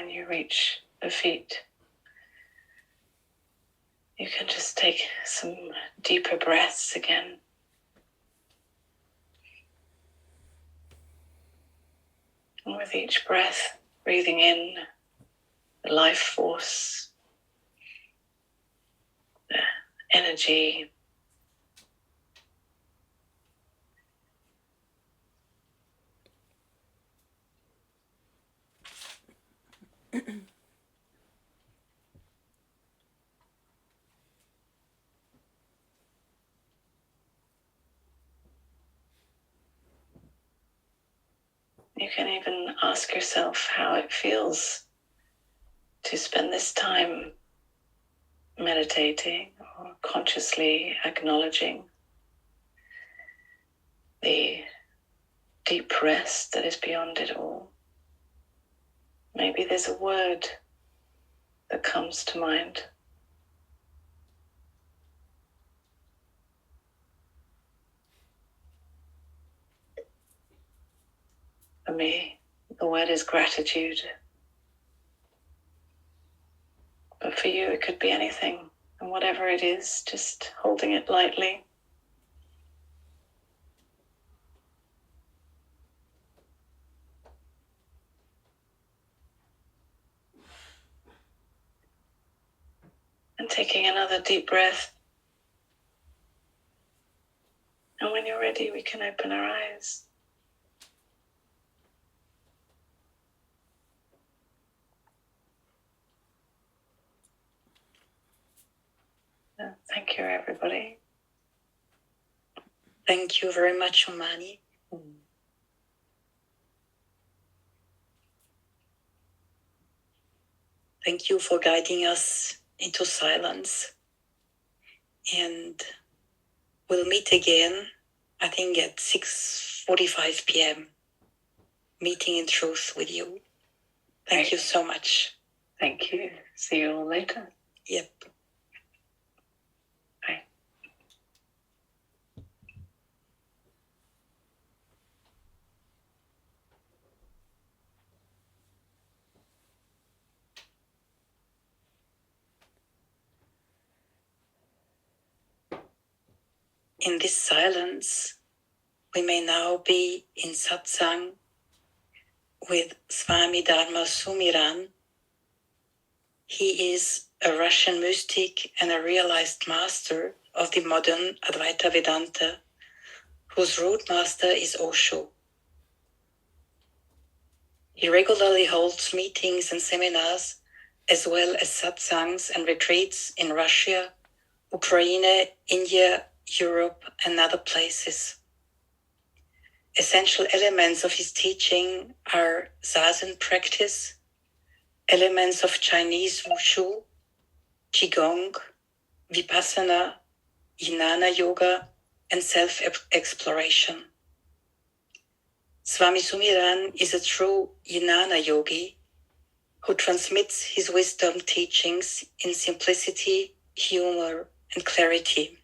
when you reach the feet, you can just take some deeper breaths again. And with each breath, breathing in the life force, the energy, you can even ask yourself how it feels to spend this time meditating or consciously acknowledging the deep rest that is beyond it all. Maybe there's a word that comes to mind. For me, the word is gratitude. But for you, it could be anything. And whatever it is, just holding it lightly. And taking another deep breath. And when you're ready, we can open our eyes. Thank you, everybody. Thank you very much, Omani. Thank you for guiding us into silence. And we'll meet again, I think at 6:45 p.m. Meeting in truth with you. Thank you so much. Thank you. See you all later. Yep. Bye. In this silence, we may now be in satsang with Swami Dharma Sumiran. He is a Russian mystic and a realized master of the modern Advaita Vedanta, whose root master is Osho. He regularly holds meetings and seminars, as well as satsangs and retreats in Russia, Ukraine, India, Europe, and other places. Essential elements of his teaching are zazen practice, elements of Chinese wushu, qigong, vipassana, jnana yoga, and self-exploration. Swami Sumiran is a true jnana yogi who transmits his wisdom teachings in simplicity, humor, and clarity.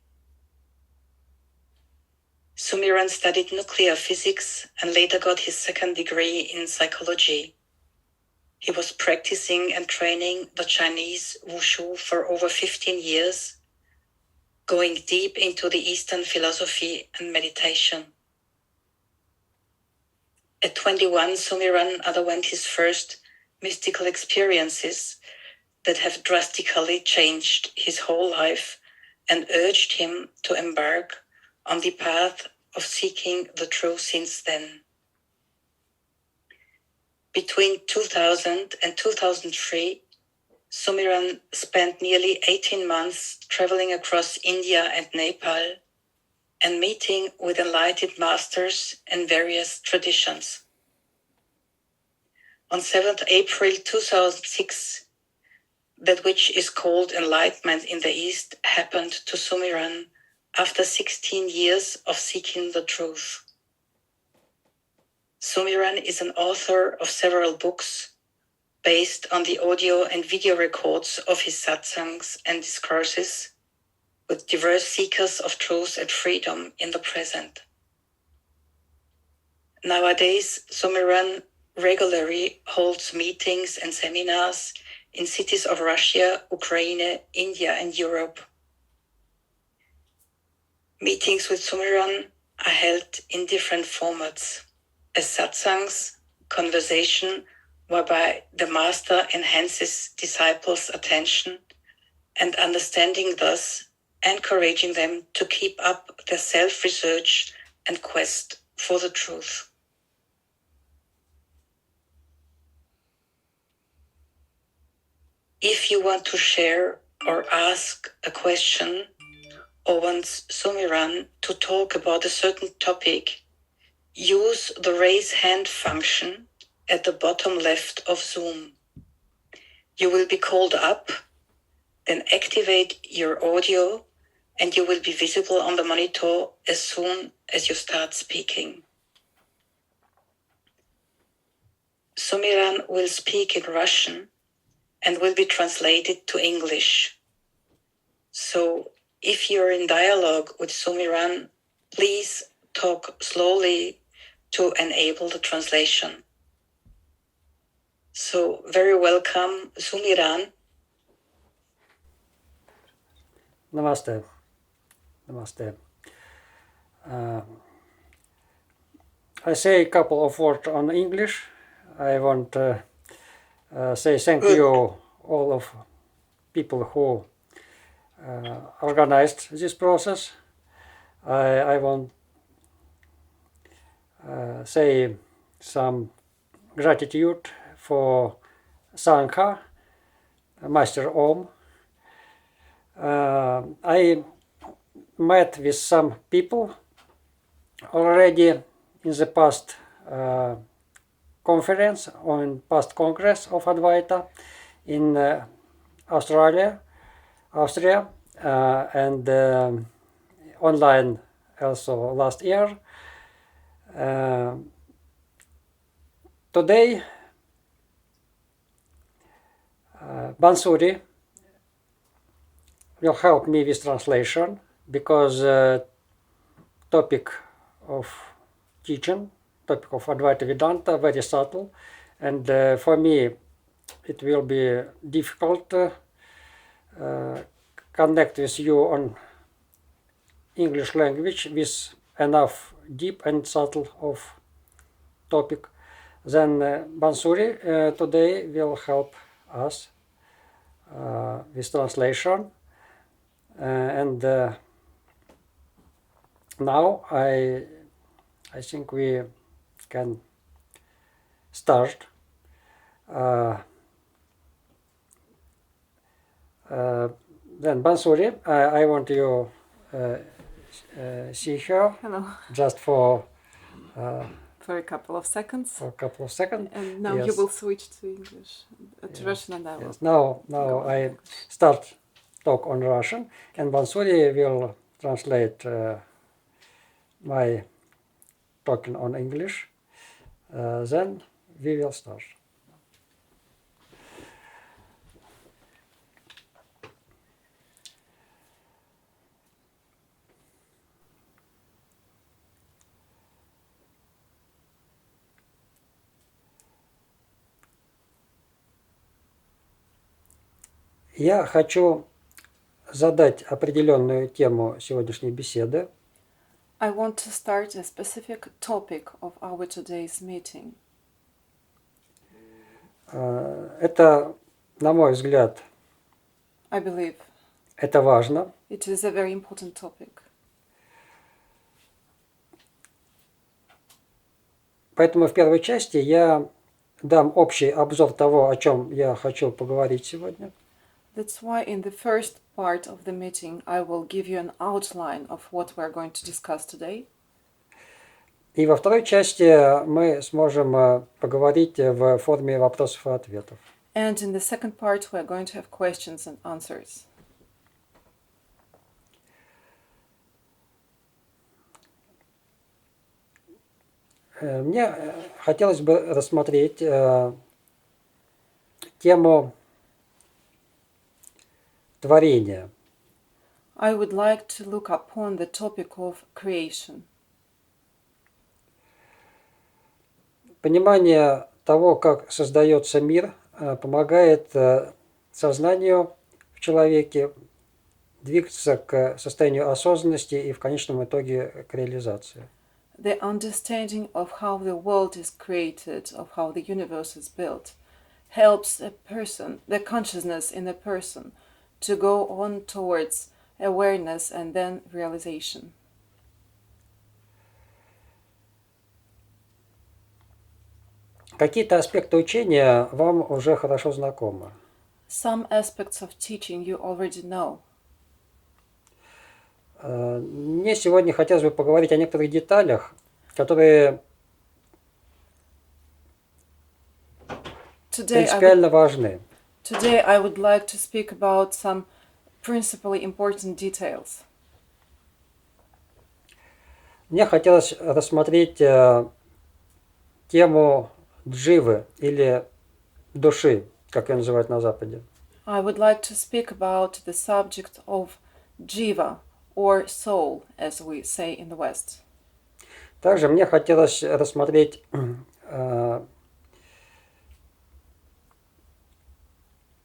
Sumiran studied nuclear physics and later got his second degree in psychology. He was practicing and training the Chinese wushu for over 15 years, going deep into the Eastern philosophy and meditation. At 21, Sumiran underwent his first mystical experiences that have drastically changed his whole life and urged him to embark on the path of seeking the truth since then. Between 2000 and 2003, Sumiran spent nearly 18 months traveling across India and Nepal and meeting with enlightened masters and various traditions. On 7th April 2006, that which is called enlightenment in the East happened to Sumiran after 16 years of seeking the truth. Sumiran is an author of several books based on the audio and video records of his satsangs and discourses with diverse seekers of truth and freedom in the present. Nowadays, Sumiran regularly holds meetings and seminars in cities of Russia, Ukraine, India, and Europe. Meetings with Sumiran are held in different formats, as satsangs, conversation, whereby the master enhances disciples' attention and understanding, thus encouraging them to keep up their self-research and quest for the truth. If you want to share or ask a question or want Sumiran to talk about a certain topic, use the raise hand function at the bottom left of Zoom. You will be called up, then activate your audio, and you will be visible on the monitor as soon as you start speaking. Sumiran will speak in Russian and will be translated to English. So if you're in dialogue with Sumiran, please talk slowly to enable the translation. So very welcome, Sumiran. Namaste. Namaste. I say a couple of words on English. I want to say thank you all of people who organized this process. I want say some gratitude for Sangha, Master Om. I met with some people already in the past conference or in past congress of Advaita in Austria, and online also last year. Today, Bansuri will help me with translation because topic of teaching, topic of Advaita Vedanta, very subtle, and for me it will be difficult to connect with you on English language with enough deep and subtle of topic. Then Bansuri today will help us with translation, and now I think we can start. Then Bansuri, I want you see her. Hello. Just for For a couple of seconds. And now yes. You will switch to English, to Russian, and I will. Yes. Now I start talk on Russian, and Bansuri will translate my talking on English. Then we will start. Я хочу задать определенную тему сегодняшней беседы. I want to start a specific topic of our today's meeting. Это, на мой взгляд, I believe это важно. it is a very important topic. Поэтому в первой части я дам общий обзор того, о чем я хочу поговорить сегодня. That's why in the first part of the meeting I will give you an outline of what we are going to discuss today. И во второй части мы сможем поговорить в форме вопросов и ответов. And in the second part we are going to have questions and answers. Мне хотелось бы рассмотреть тему творения. I would like to look upon the topic of creation. Понимание того, как создается мир, помогает сознанию в человеке двигаться к состоянию осознанности и в конечном итоге к реализации. The understanding of how the world is created, of how the universe is built, helps a person, the consciousness in a person, to go on towards awareness and then realization. Какие-то аспекты учения вам уже хорошо знакомы. Some aspects of teaching you already know. Мне сегодня хотелось бы поговорить о некоторых деталях, которые принципиально важны. Today I would like to speak about some principally important details. Мне хотелось рассмотреть тему дживы или души, как ее называют на Западе. I would like to speak about the subject of jiva, or soul, as we say in the West. Также мне хотелось рассмотреть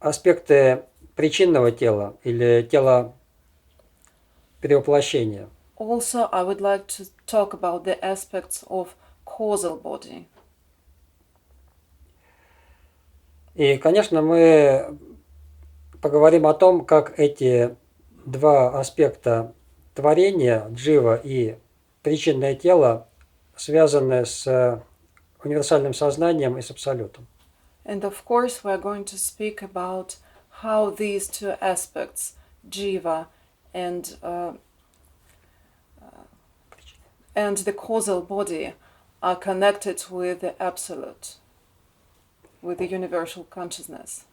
аспекты причинного тела или тела перевоплощения. Also, I would like to talk about the aspects of causal body. И, конечно, мы поговорим о том, как эти два аспекта творения, джива и причинное тело, связаны с универсальным сознанием и с абсолютом. And of course, we are going to speak about how these two aspects, jiva and the causal body, are connected with the absolute, with the universal consciousness.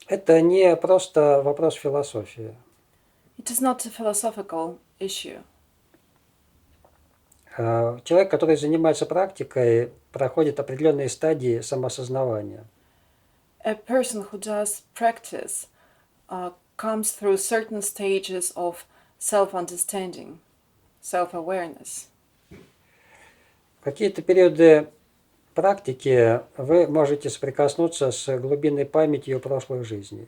Это не просто вопрос философии. It is not a philosophical issue. Человек, который занимается практикой, проходит определенные стадии самоосознавания. A person who does practice comes through certain stages of self-understanding, self-awareness. В какие-то периоды практики вы можете соприкоснуться с глубинной памятью прошлых жизней.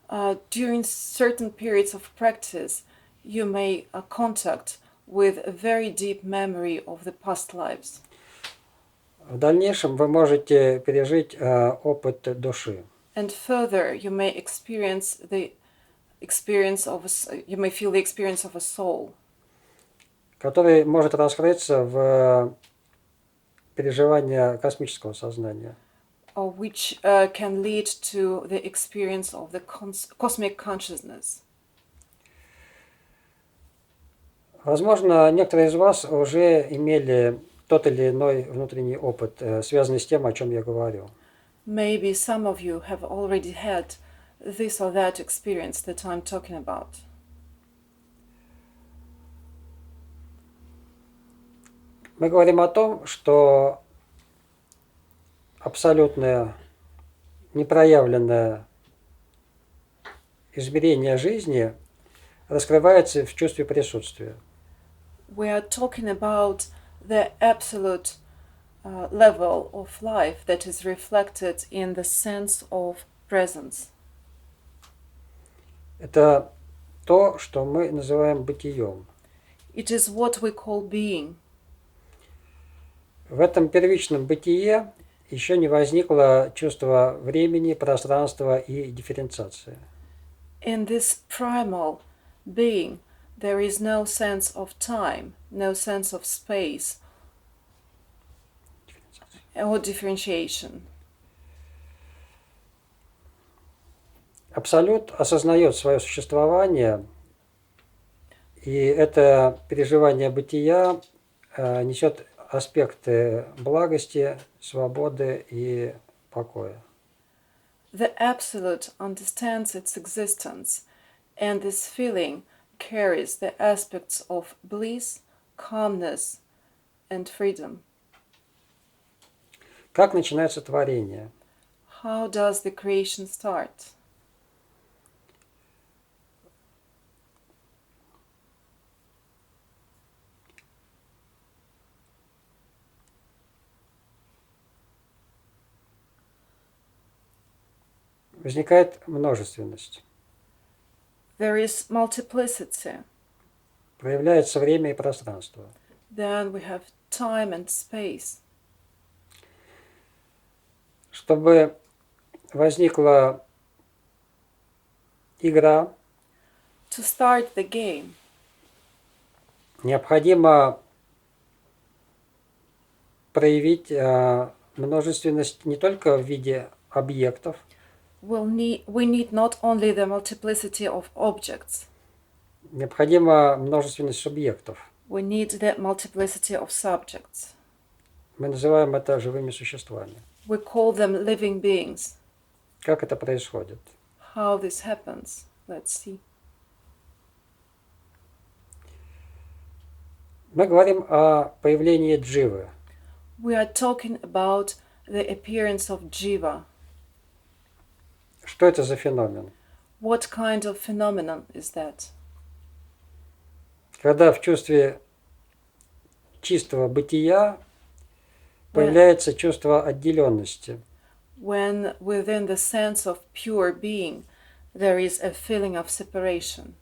During certain periods of practice, you may contact with a very deep memory of the past lives. В дальнейшем вы можете пережить опыт души. And further, you may experience the experience of you may feel the experience of a soul, который может раскрыться в переживание космического сознания. which can lead to the experience of the cosmic consciousness. Возможно, некоторые из вас уже имели тот или иной внутренний опыт, связанный с тем, о чем я говорю. Maybe some of you have already had this or that experience that I'm talking about. Мы говорим о том, что абсолютное непроявленное измерение жизни раскрывается в чувстве присутствия. We are talking about the absolute level of life that is reflected in the sense of presence. Это то, что мы называем бытием. It is what we call being. В этом первичном бытие еще не возникло чувство времени, пространства и дифференциации. In this primal being, there is no sense of time, no sense of space or differentiation. Абсолют осознает свое существование, и это переживание бытия несет аспекты благости, свободы и покоя. The Absolute understands its existence, and this feeling carries the aspects of bliss, calmness, and freedom. Как начинается творение? How does the creation start? возникает множественность. there is multiplicity. Проявляется время и пространство. Then we have time and space. Чтобы возникла игра, To start the game, необходимо проявить множественность не только в виде объектов, we need not only the multiplicity of objects, необходима множественность субъектов. we need the multiplicity of subjects. Мы называем это живыми существами. We call them living beings. Как это происходит? How this happens? Let's see. Мы говорим о появлении дживы. We are talking about the appearance of jiva. Что это за феномен? What kind of phenomenon is that? Когда в чувстве чистого бытия появляется чувство отделенности. When within the sense of pure being there is a feeling of separation.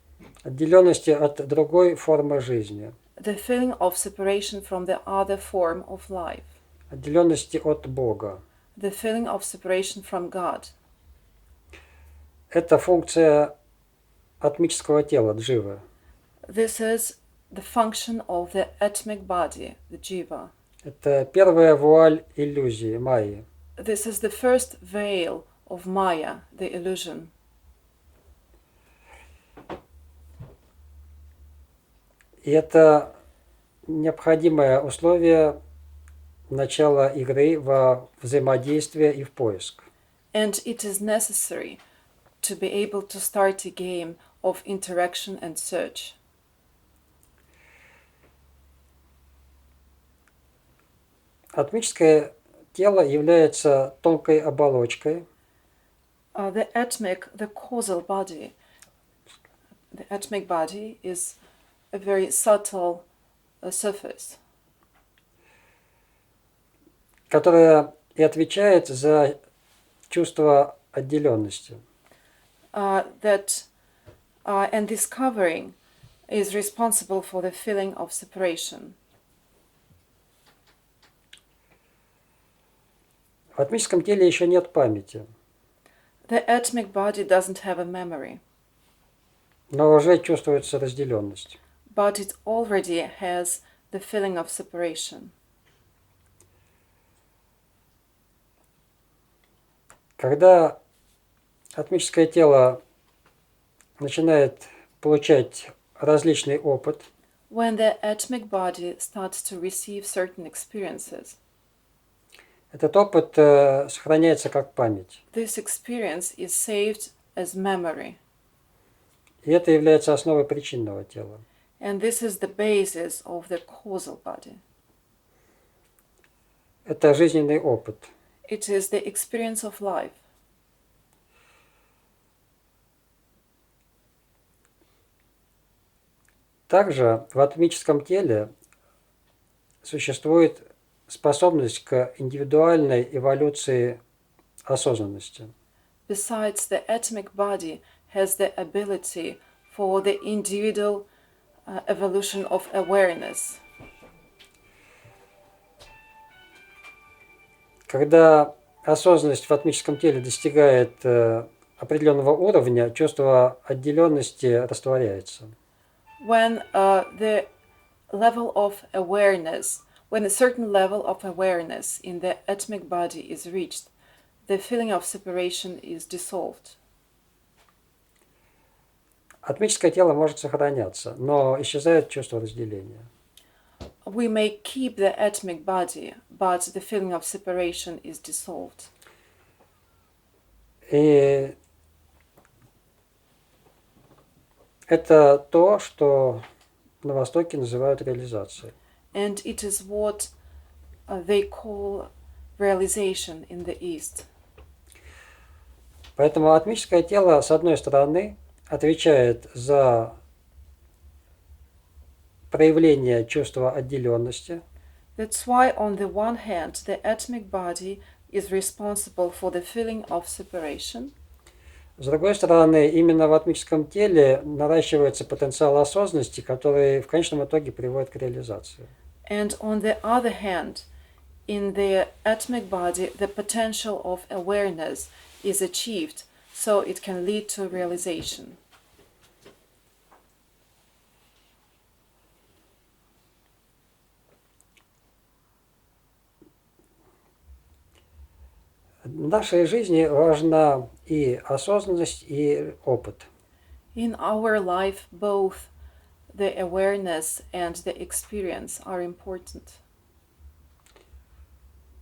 Отделенности от другой формы жизни. The feeling of separation from the other form of life. Отделенности от Бога. The feeling of separation from God. Это функция атмического тела, дживы. This is the function of the atomic body, the jiva. Это первая вуаль иллюзии, майи. This is the first veil of Maya, the illusion. И это необходимое условие начала игры во взаимодействие и в поиск. And it is necessary to be able to start a game of interaction and search. Атмическое тело является тонкой оболочкой, The causal body, the atomic body is a very subtle surface, которая и отвечает за чувство отделенности. and this covering is responsible for the feeling of separation. В атмическом теле еще нет памяти, The atomic body doesn't have a memory, но уже чувствуется разделенность. but it already has the feeling of separation. Когда атмическое тело начинает получать различный опыт, When the atomic body starts to receive certain experiences, этот опыт сохраняется как память. this experience is saved as memory, И это является основой причинного тела. and this is the basis of the causal body. Это жизненный опыт. It is the experience of life. Также в атмическом теле существует способность к индивидуальной эволюции осознанности. Besides, the atomic body has the ability for the individual evolution of awareness. Когда осознанность в атмическом теле достигает определенного уровня, чувство отделенности растворяется. When the level of awareness, when a certain level of awareness in the atomic body is reached, the feeling of separation is dissolved. Атмическое тело может сохраняться, но исчезает чувство разделения. We may keep the atomic body, but the feeling of separation is dissolved. И это то, что на Востоке называют реализацией. And it is what they call realization in the East. Поэтому атмическое тело, с одной стороны, отвечает за проявление чувства отделенности, That's why, on the one hand, the atomic body is responsible for the feeling of separation, С другой стороны, именно в атмическом теле наращивается потенциал осознанности, который в конечном итоге приводит к реализации. And on the other hand, in the atomic body, the potential of awareness is achieved, so it can lead to realization. В нашей жизни важна и осознанность, и опыт. In our life, both the awareness and the experience are important.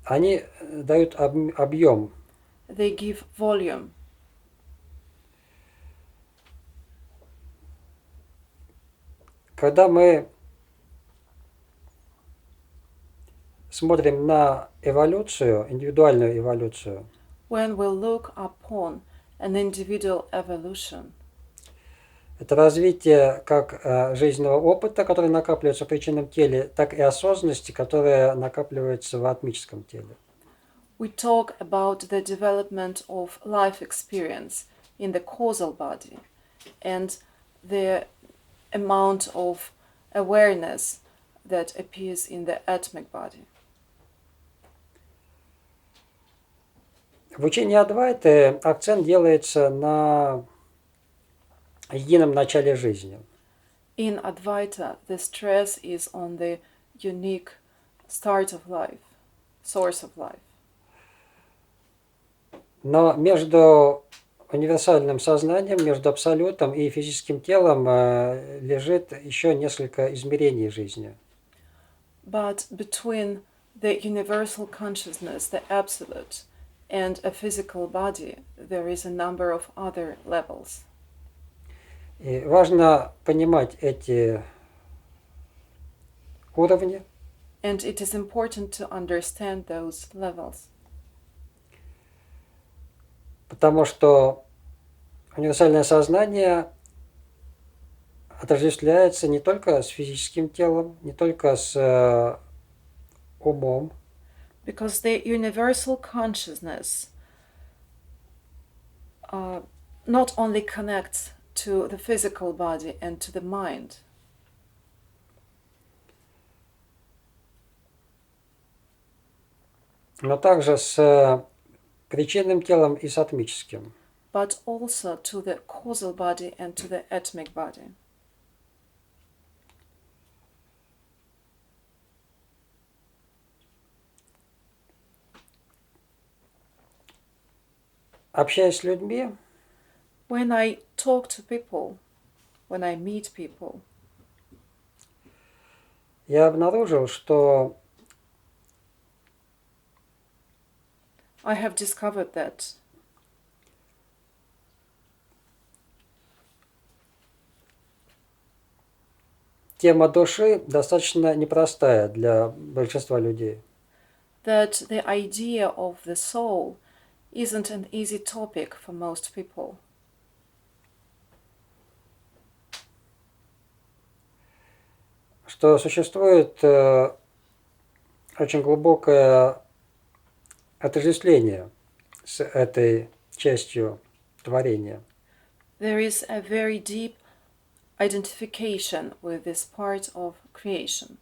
Они дают объем. They give volume. Когда мы смотрим на эволюцию, индивидуальную эволюцию, When we look upon an individual evolution, это развитие как жизненного опыта, который накапливается в причинном теле, так и осознанности, которая накапливается в атмическом теле. we talk about the development of life experience in the causal body and the amount of awareness that appears in the atomic body. В учении Адвайты акцент делается на едином начале жизни. In Advaita, the stress is on the unique start of life, source of life. Но между универсальным сознанием, между абсолютом и физическим телом лежит еще несколько измерений жизни. But between the universal consciousness, the absolute, and a physical body, there is a number of other levels. И важно понимать эти уровни, And it is important to understand those levels. потому что универсальное сознание отождествляется не только с физическим телом, не только с умом, Because the universal consciousness not only connects to the physical body and to the mind, но также с причинным телом и с атмическим. but also to the causal body and to the atomic body. Общаясь с людьми, When I talk to people, when I meet people, я обнаружил, что I have discovered that тема души достаточно непростая для большинства людей. that the idea of the soul isn't an easy topic for most people. Что существует очень глубокое отождествление с этой частью творения. There is a very deep identification with this part of creation.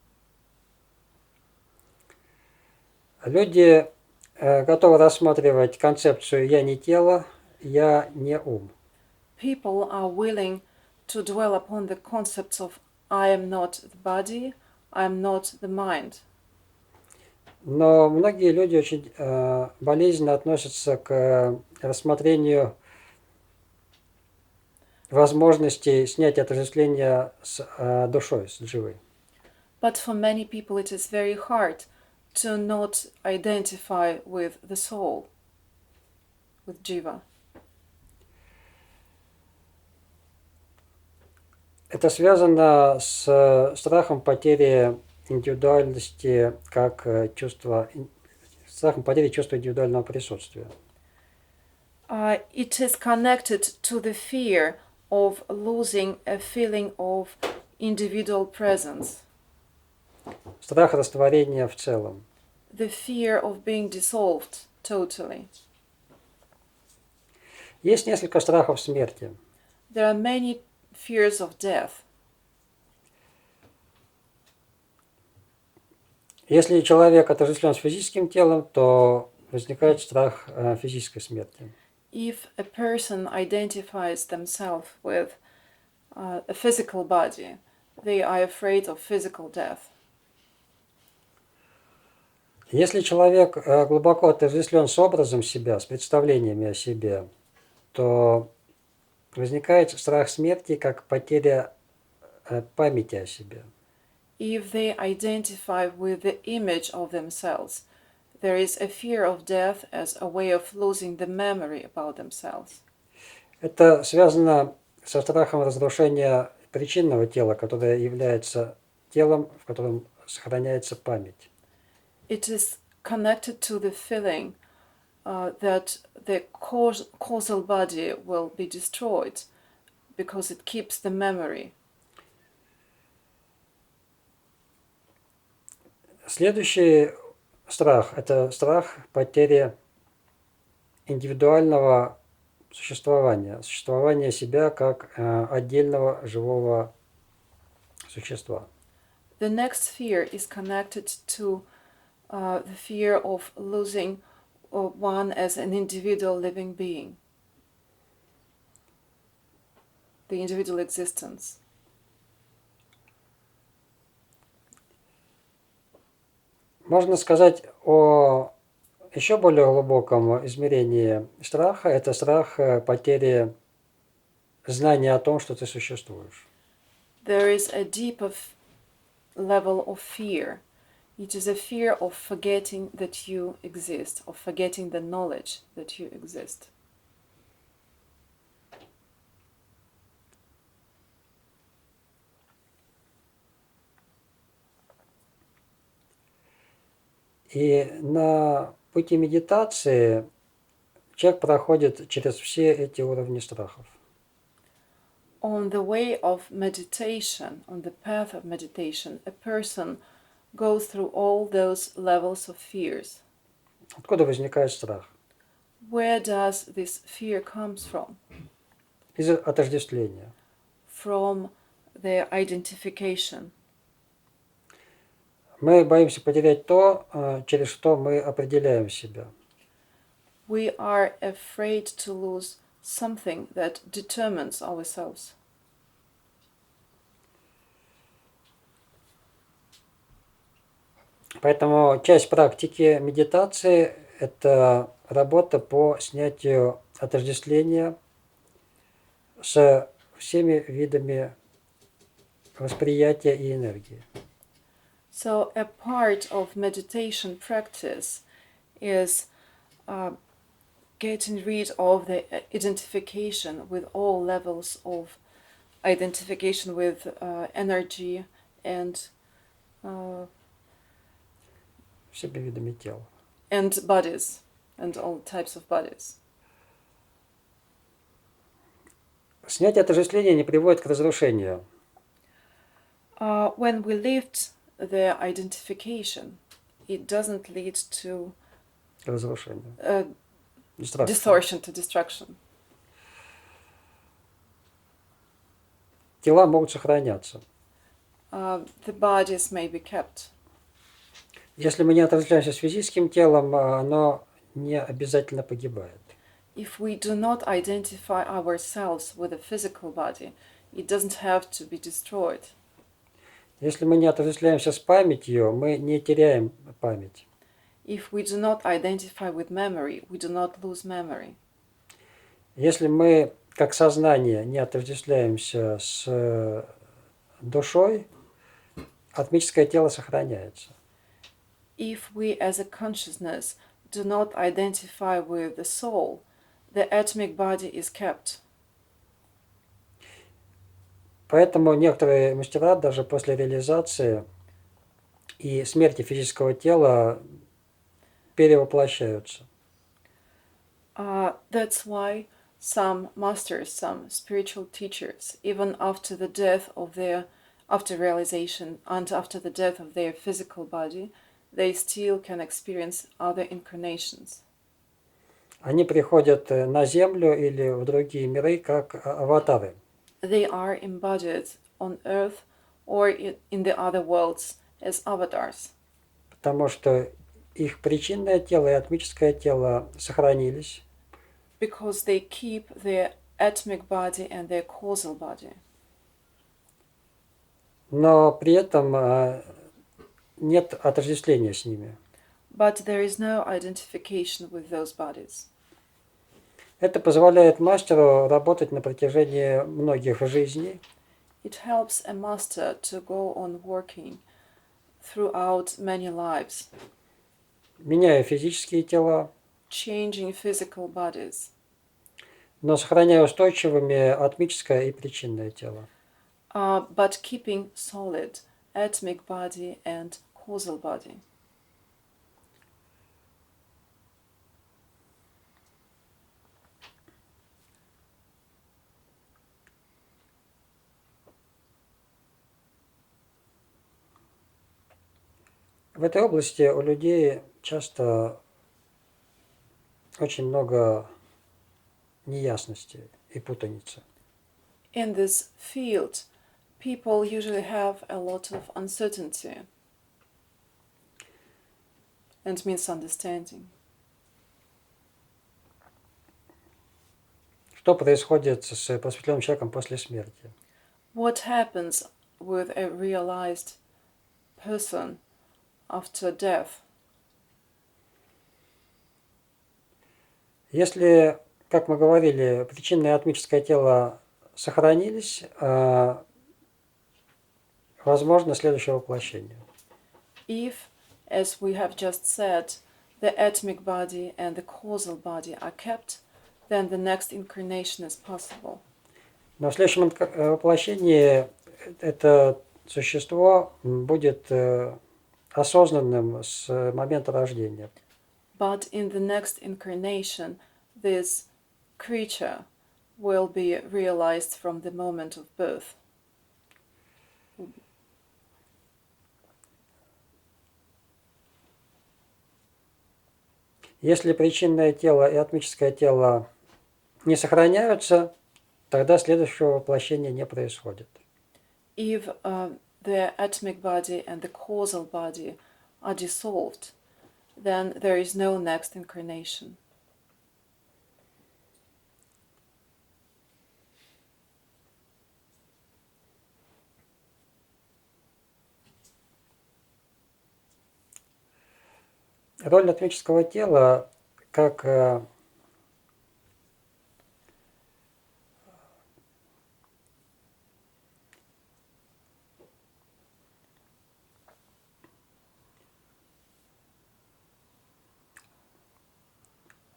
Люди готовы рассматривать концепцию «я не тело», «я не ум». People are willing to dwell upon the concepts of I am not the body, I am not the mind. Но многие люди очень болезненно относятся к рассмотрению возможности снятия отождествления с душой, с дживой. But for many people it is very hard to not identify with the soul, with jiva. Это связано с страхом потери индивидуальности как чувства, страхом потери чувства индивидуального присутствия. It is connected to the fear of losing a feeling of individual presence, Страх растворения в целом. the fear of being dissolved totally. Есть несколько страхов смерти. There are many fears of death. Если человек отождествлен с физическим телом, то возникает страх физической смерти. If a person identifies themselves with a physical body, they are afraid of physical death. Если человек глубоко отождествлен с образом себя, с представлениями о себе, то возникает страх смерти как потеря памяти о себе. If they identify with the image of themselves, there is a fear of death as a way of losing the memory about themselves. Это связано со страхом разрушения причинного тела, которое является телом, в котором сохраняется память. It is connected to the feeling that the causal body will be destroyed because it keeps the memory. Следующий страх – это страх потери индивидуального существования себя как отдельного живого существа. The next fear is connected to the fear of losing one as an individual living being, the individual existence. Можно сказать о еще более глубоком измерении страха. Это страх потери знания о том, что ты существуешь. There is a deeper level of fear. It is a fear of forgetting that you exist, of forgetting the knowledge that you exist. И на пути медитации человек проходит через все эти уровни страхов. On the way of meditation, on the path of meditation, a person goes through all those levels of fears. Откуда возникает страх? Where does this fear comes from? Из отождествления. From their identification. Мы боимся потерять то, через что мы определяем себя. We are afraid to lose something that determines ourselves. Поэтому часть практики медитации – это работа по снятию отождествления со всеми видами восприятия и энергии. So a part of meditation practice is getting rid of the identification with all levels of identification with energy and Всеми видами тела. and bodies and all types of bodies. Снятие отождествления не приводит к разрушению. When we lift the identification, it doesn't lead to Разрушению. distortion, to destruction. Тела могут сохраняться. The bodies may be kept. Если мы не отождествляемся с физическим телом, оно не обязательно погибает. If we do not identify ourselves with a physical body, it doesn't have to be destroyed. Если мы не отождествляемся с памятью, мы не теряем память. If we do not identify with memory, we do not lose memory. Если мы, как сознание, не отождествляемся с душой, атмическое тело сохраняется. If we as a consciousness do not identify with the soul, the atomic body is kept. Поэтому некоторые мастера даже после реализации и смерти физического тела перевоплощаются. That's why some masters, some spiritual teachers, even after the death of after realization and after the death of their physical body, they still can experience other incarnations. Они приходят на Землю или в другие миры как аватары. They are embodied on Earth or in the other worlds as avatars. Потому что их причинное тело и атмическое тело сохранились. Because they keep their atomic body and their causal body. Но при этом нет отождествления с ними. But there is no identification with those bodies. Это позволяет мастеру работать на протяжении многих жизней. It helps a master to go on working throughout many lives, Меняя физические тела, changing physical bodies, но сохраняя устойчивыми атмическое и причинное тело. but keeping solid atomic body and causal body. В этой области у людей часто очень много неясности и путаницы. In this field, people usually have a lot of uncertainty and misunderstanding. Что происходит с просветленным человеком после смерти? What happens with a realized person after death? Если, как мы говорили, причинное и атмическое тело сохранились, возможно следующее воплощение. If, as we have just said, the atomic body and the causal body are kept, then the next incarnation is possible. Но в следующем воплощении это существо будет осознанным с момента рождения. But in the next incarnation, this creature will be realized from the moment of birth. Если причинное тело и атмическое тело не сохраняются, тогда следующего воплощения не происходит. If the atomic body and the causal body are dissolved, then there is no next incarnation. Роль атмического тела как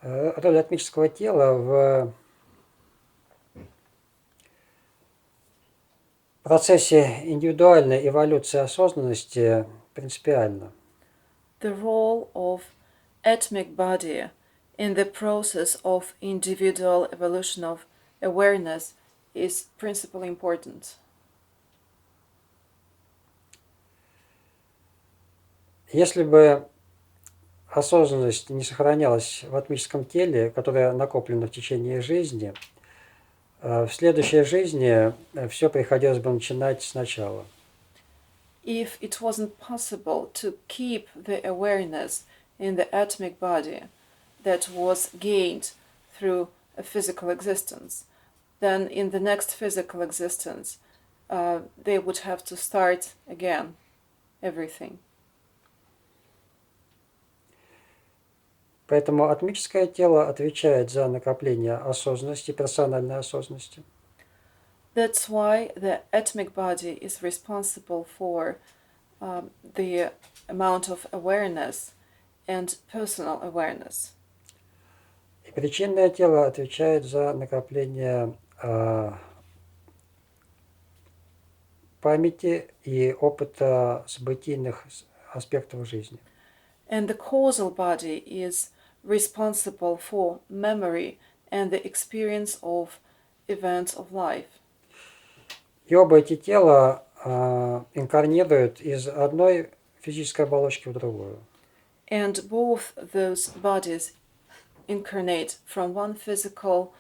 роль атмического тела в процессе индивидуальной эволюции осознанности принципиальна. The role of atomic body in the process of individual evolution of awareness is principally important. Если бы осознанность не сохранялась в атмическом теле, которое накоплено в течение жизни, в следующей жизни все приходилось бы начинать сначала. If it wasn't possible to keep the awareness in the atomic body that was gained through a physical existence, then in the next physical existence, they would have to start again everything. Поэтому атмическое тело отвечает за накопление осознанности, персональной осознанности. That's why the atomic body is responsible for the amount of awareness and personal awareness. И причинное тело отвечает за накопление памяти и опыта событийных аспектов жизни. And the causal body is responsible for memory and the experience of events of life. И оба эти тела инкарнируют из одной физической оболочки в другую. And both those bodies incarnate from one physical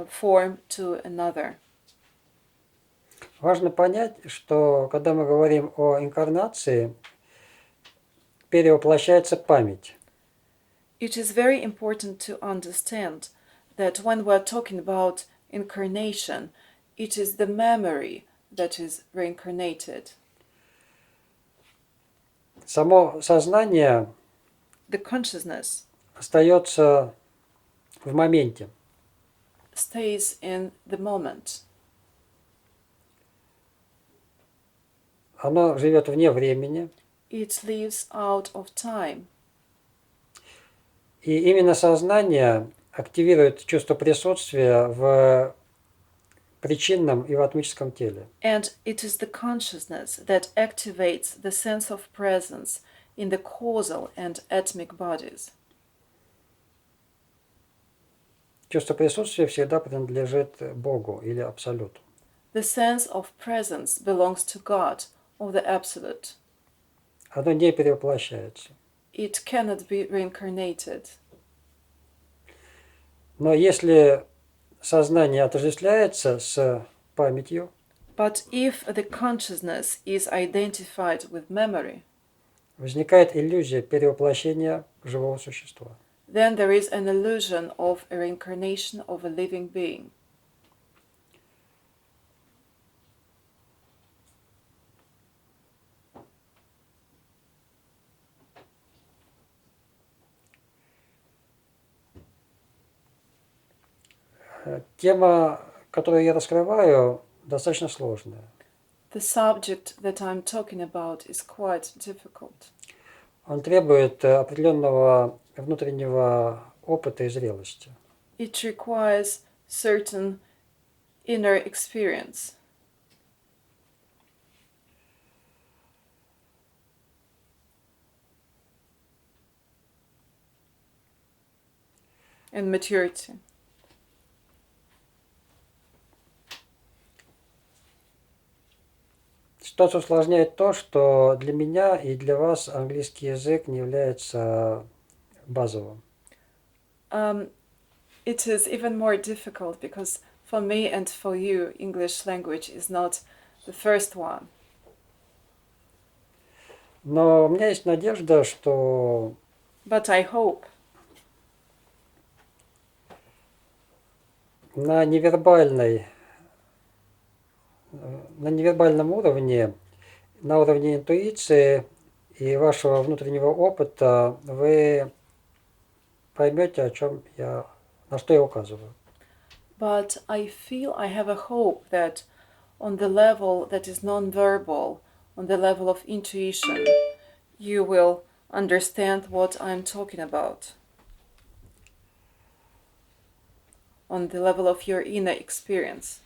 form to another. Важно понять, что когда мы говорим о инкарнации, перевоплощается память. It is very important to understand that when we're talking about incarnation, it is the memory that is reincarnated. Само сознание The consciousness остается в моменте. stays in the moment. Оно живет вне времени. It lives out of time. И именно сознание активирует чувство присутствия в причинном и в атмическом теле. And it is the consciousness that activates the sense of presence in the causal and atomic bodies. Чувство присутствия всегда принадлежит Богу или Абсолюту. The sense of presence belongs to God or the Absolute. Оно не перевоплощается. It cannot be reincarnated. Но если сознание отождествляется с памятью, But if the consciousness is identified with memory, возникает иллюзия перевоплощения живого существа. then there is an illusion of a reincarnation of a living being. Тема, которую я раскрываю, достаточно сложная. The subject that I'm talking about is quite difficult. Он требует определенного внутреннего опыта и зрелости. It requires certain inner experience. And maturity. Ситуацию усложняет то, что для меня и для вас английский язык не является базовым. It is even more difficult because for me and for you, English language is not the first one. Но у меня есть надежда, что But I hope на невербальном уровне, на уровне интуиции и вашего внутреннего опыта вы поймете, на что я указываю. But I feel I have a hope that on the level that is non-verbal, on the level of intuition, you will understand what I'm talking about. On the level of your inner experience.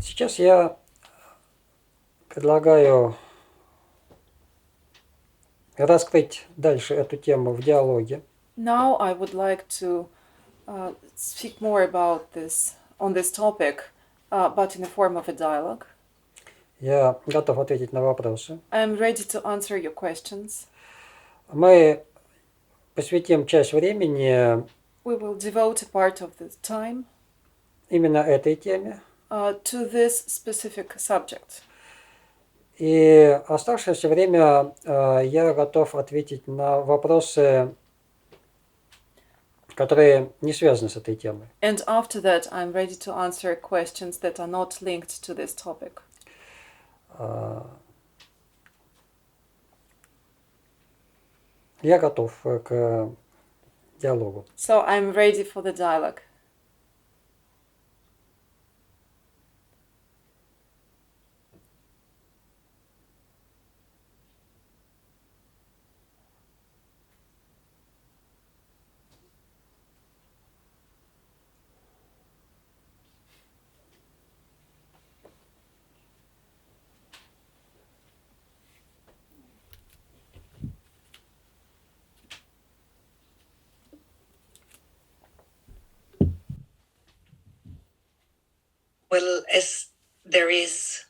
Сейчас я предлагаю раскрыть дальше эту тему в диалоге. Now I would like to speak more about this on this topic, but in the form of a dialogue. Я готов ответить на вопросы. I am ready to answer your questions. Мы посвятим часть времени We will devote a part of the time именно этой теме. To this specific subject. И оставшееся время я готов ответить на вопросы, которые не связаны с этой темой. And after that, I'm ready to answer questions that are not linked to this topic. Я готов к диалогу. So I'm ready for the dialogue. Well, as there is,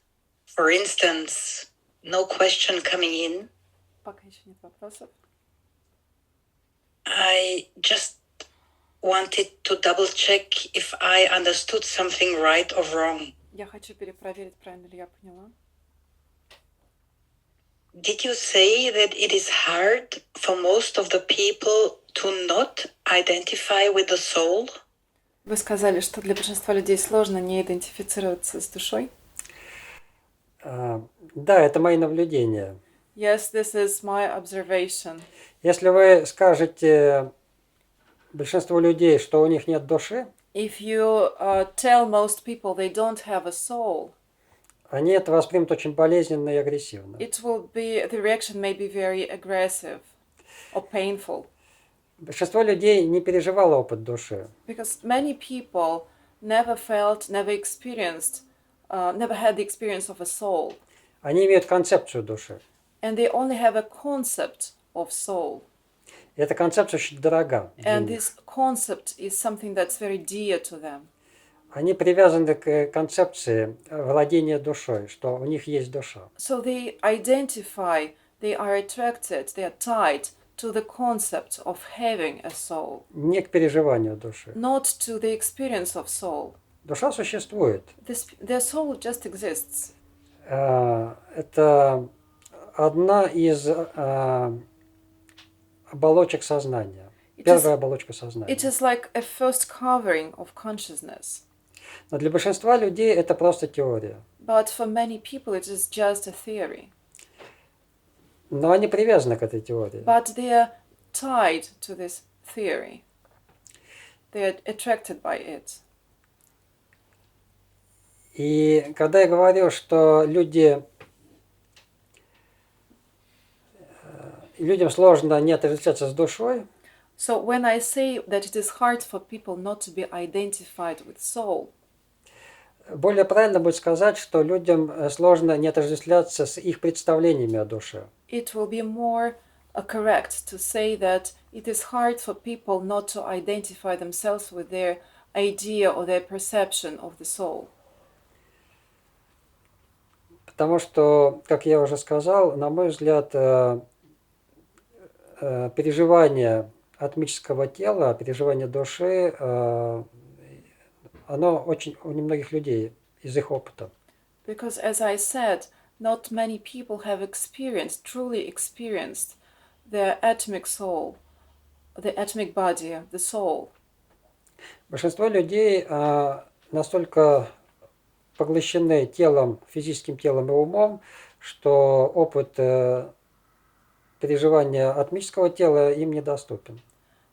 for instance, no question coming in, Пока еще нет вопросов. I just wanted to double check if I understood something right or wrong. Я хочу перепроверить, правильно ли я поняла. Did you say that it is hard for most of the people to not identify with the soul? Вы сказали, что для большинства людей сложно не идентифицироваться с душой? Да, это мои наблюдения. Yes, this is my observation. Если вы скажете большинству людей, что у них нет души, If you tell most people they don't have a soul, они это воспримут очень болезненно и агрессивно. it will be, the reaction may be very aggressive or painful. Большинство людей не переживало опыт души. Because many people never felt, never experienced, never had the experience of a soul. Они имеют концепцию души. And they only have a concept of soul. И эта концепция очень дорога для And них. this concept is something that's very dear to them. Они привязаны к концепции владения душой, что у них есть душа. So they identify, they are attracted, they are tied to the concept of having a soul, Не к переживанию души. not to the experience of soul. Душа существует. Their soul just exists. Это одна из оболочек сознания. Первая оболочка сознания. It is like a first covering of consciousness. Но для большинства людей это просто теория. But for many people it is just a theory. Но они привязаны к этой теории. But they are tied to this theory. They are attracted by it. И когда я говорю, что людям сложно не отождествляться с душой, So when I say that it is hard for people not to be identified with soul, более правильно будет сказать, что людям сложно не отождествляться с их представлениями о душе. it will be more correct to say that it is hard for people not to identify themselves with their idea or their perception of the soul. Потому что, как я уже сказал, на мой взгляд, переживание атмического тела, переживание души, оно очень у немногих людей из их опыта. Because as I said, not many people have experienced, truly experienced their atomic soul, the atomic body, the soul. Большинство людей настолько поглощены телом, физическим телом и умом, что опыт переживания атмического тела им недоступен.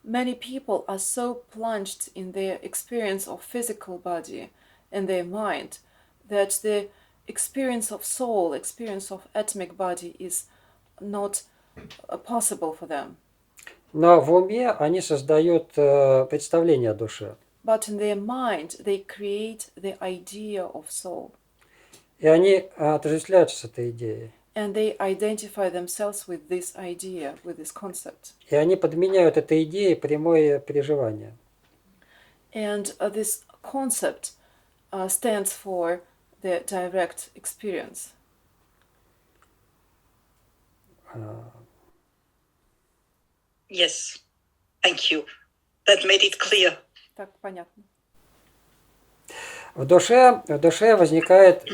Many people are so plunged in their experience of physical body and their mind that the experience of soul, experience of atomic body is not possible for them. Но в уме они создают представление о душе. But in their mind, they create the idea of soul. И они отождествляются с этой идеей. And they identify themselves with this idea, with this concept. И они подменяют этой идеей прямое переживание. And this concept stands for the direct experience. Yes, thank you. That made it clear. Так, понятно. В душе возникает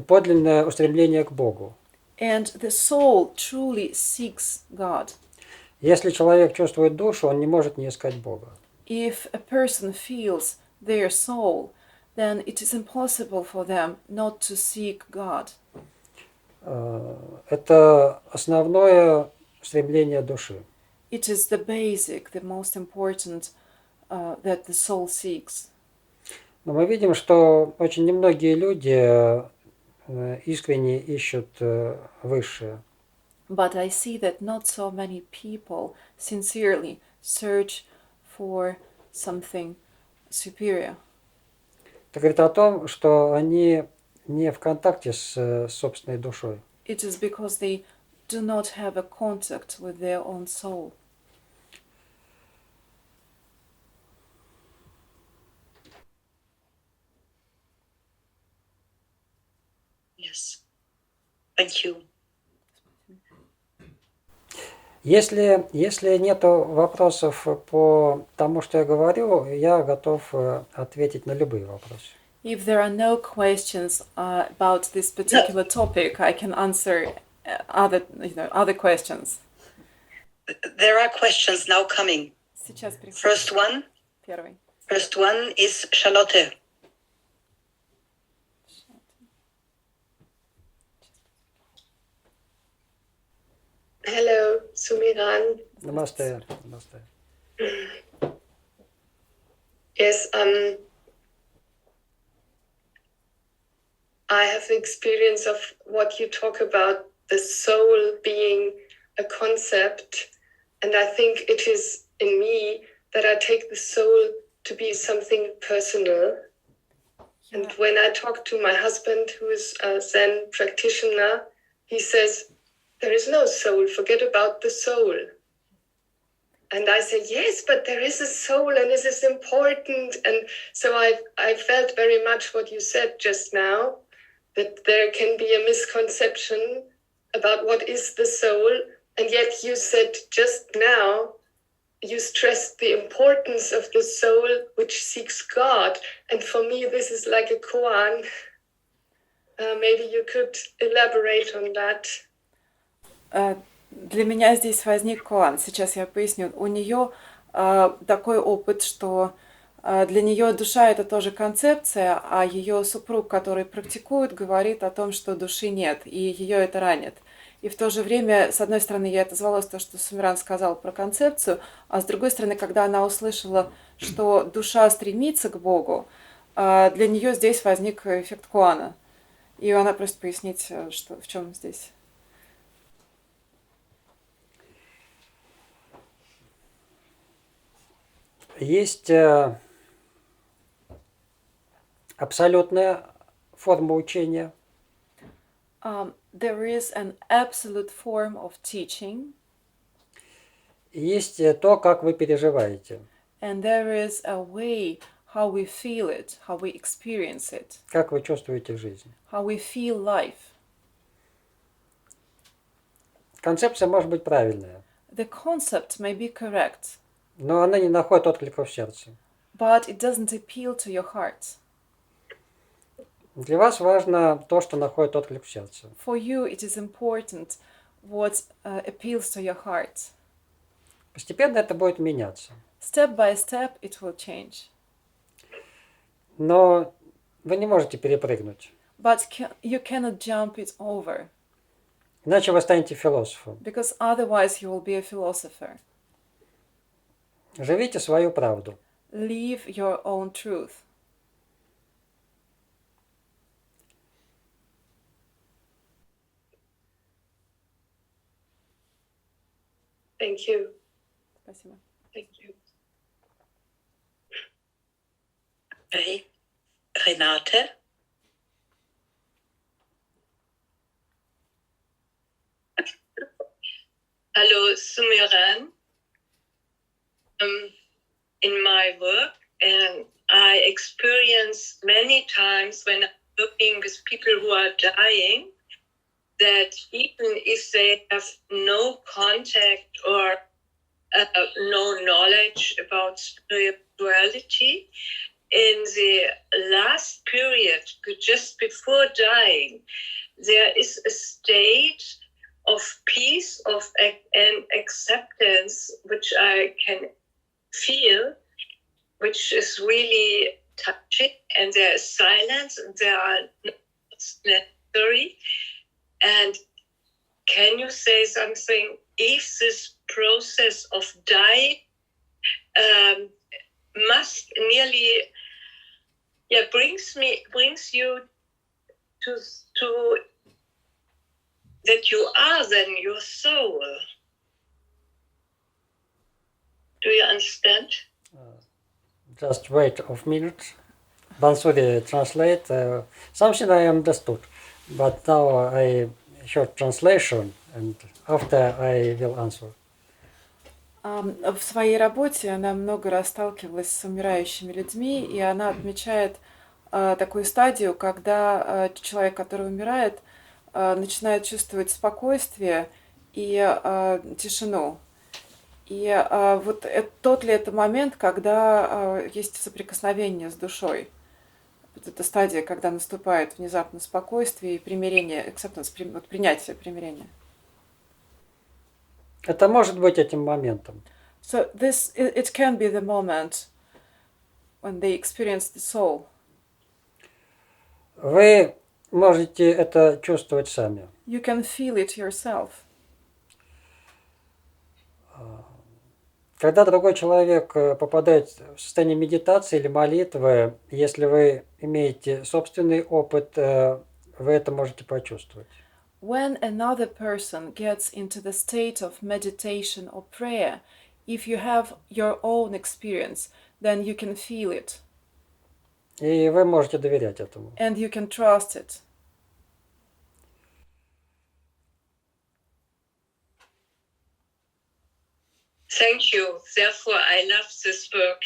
подлинное устремление к Богу. And the soul truly seeks God. Если человек чувствует душу, он не может не искать Бога. If a person feels their soul, then it is impossible for them not to seek God. Это основное стремление души. It is the basic, the most important that the soul seeks. Но мы видим, что очень немногие люди искренне ищут высшее. But I see that not so many people sincerely search for something superior. Это говорит о том, что они не в контакте с собственной душой. It is because they do not have a contact with their own soul. Yes. Thank you. Если нету вопросов по тому, что я говорю, я готов ответить на любые вопросы. If there are no questions about this particular topic, I can answer other questions. There are questions now coming. Сейчас приходит First one. первый. First one is Charlotte. Hello, Sumiran. Namaste. Namaste. Yes, I have the experience of what you talk about, the soul being a concept, and I think it is in me that I take the soul to be something personal. And when I talk to my husband, who is a Zen practitioner, he says, there is no soul, forget about the soul. And I say, yes, but there is a soul and this is important. And so I felt very much what you said just now, that there can be a misconception about what is the soul. And yet you said just now, you stressed the importance of the soul which seeks God. And for me, this is like a koan. Maybe you could elaborate on that. Для меня здесь возник коан. Сейчас я поясню. У нее такой опыт, что для нее душа — это тоже концепция, а ее супруг, который практикует, говорит о том, что души нет, и ее это ранит. И в то же время, с одной стороны, я отозвалась то, что Сумиран сказал про концепцию, а с другой стороны, когда она услышала, что душа стремится к Богу, для нее здесь возник эффект коана. И она просит пояснить, что, в чем здесь. Есть абсолютная форма учения. There is an absolute form of teaching. Есть то, как вы переживаете. And there is a way how we feel it, how we experience it. Как вы чувствуете жизнь. How we feel life. Концепция может быть правильная. The concept may be correct. Но она не находит отклика в сердце. But it doesn't appeal to your heart. Для вас важно то, что находит отклик в сердце. For you, it is important what appeals to your heart. Постепенно это будет меняться. Step by step, it will change. Но вы не можете перепрыгнуть. But you cannot jump it over. Иначе вы станете философом. Because otherwise you will be a philosopher. Живите свою правду. Live your own truth. Thank you. Спасибо. Thank you. Okay. Renate. Hello, Sumiran. In my work, and I experience many times when I'm working with people who are dying, that even if they have no contact or no knowledge about spirituality, in the last period, just before dying, there is a state of peace and acceptance which I can feel, which is really touching, and there is silence, and there are notes necessary. And can you say something if this process of dying must nearly brings you to that you are then your soul? Do you understand? Just wait a minute. Bansuri translate. Something I understood, but now I heard translation, and after I will answer. В своей работе она много раз сталкивалась с умирающими людьми, и она отмечает такую стадию, когда человек, который умирает, начинает чувствовать спокойствие и тишину. И вот тот ли это момент, когда есть соприкосновение с душой? Вот эта стадия, когда наступает внезапно спокойствие и примирение, acceptance, вот принятие примирения. Это может быть этим моментом. So it can be the moment when they experience the soul. Вы можете это чувствовать сами. You can feel it yourself. Когда другой человек попадает в состояние медитации или молитвы, если вы имеете собственный опыт, вы это можете почувствовать. When another person gets into the state of meditation or prayer, if you have your own experience, then you can feel it. И вы можете доверять этому. And you can trust it. Thank you. Therefore, I love this work.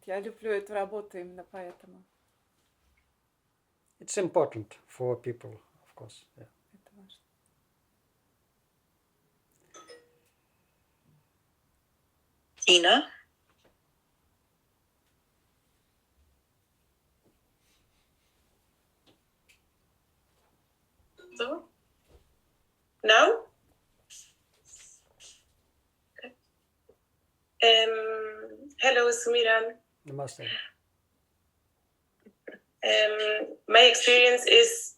Я люблю эту работу именно поэтому. It's important for people, of course. Yeah. Это важно. Tina? So, now? Hello, Sumiran. Namaste. My experience is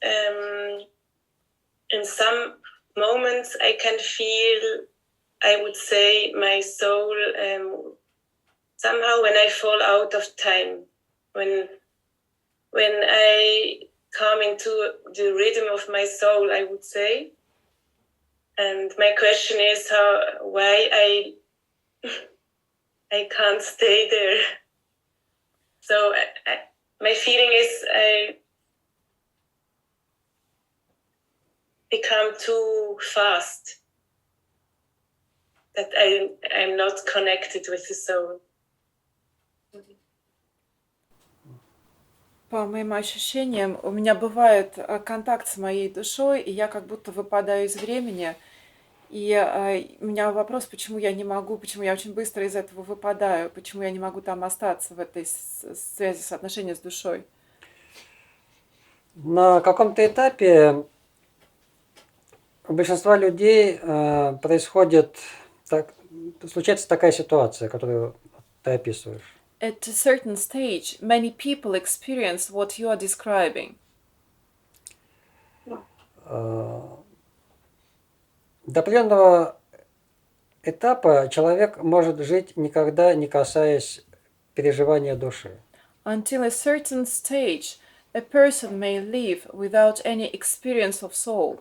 in some moments I can feel, I would say, my soul somehow when I fall out of time, when I come into the rhythm of my soul, I would say. And my question is why I can't stay there. So my feeling is I become too fast, that I'm not connected with the soul. По моим ощущениям, у меня бывает контакт с моей душой, и я как будто выпадаю из времени. И у меня вопрос, почему я не могу, почему я очень быстро из этого выпадаю, почему я не могу там остаться в этой связи, соотношении с душой. На каком-то этапе у большинства людей случается такая ситуация, которую ты описываешь. At a certain stage, many people experience what you are describing. До определенного этапа человек может жить, никогда не касаясь переживания души. Until a certain stage, a person may live without any experience of soul.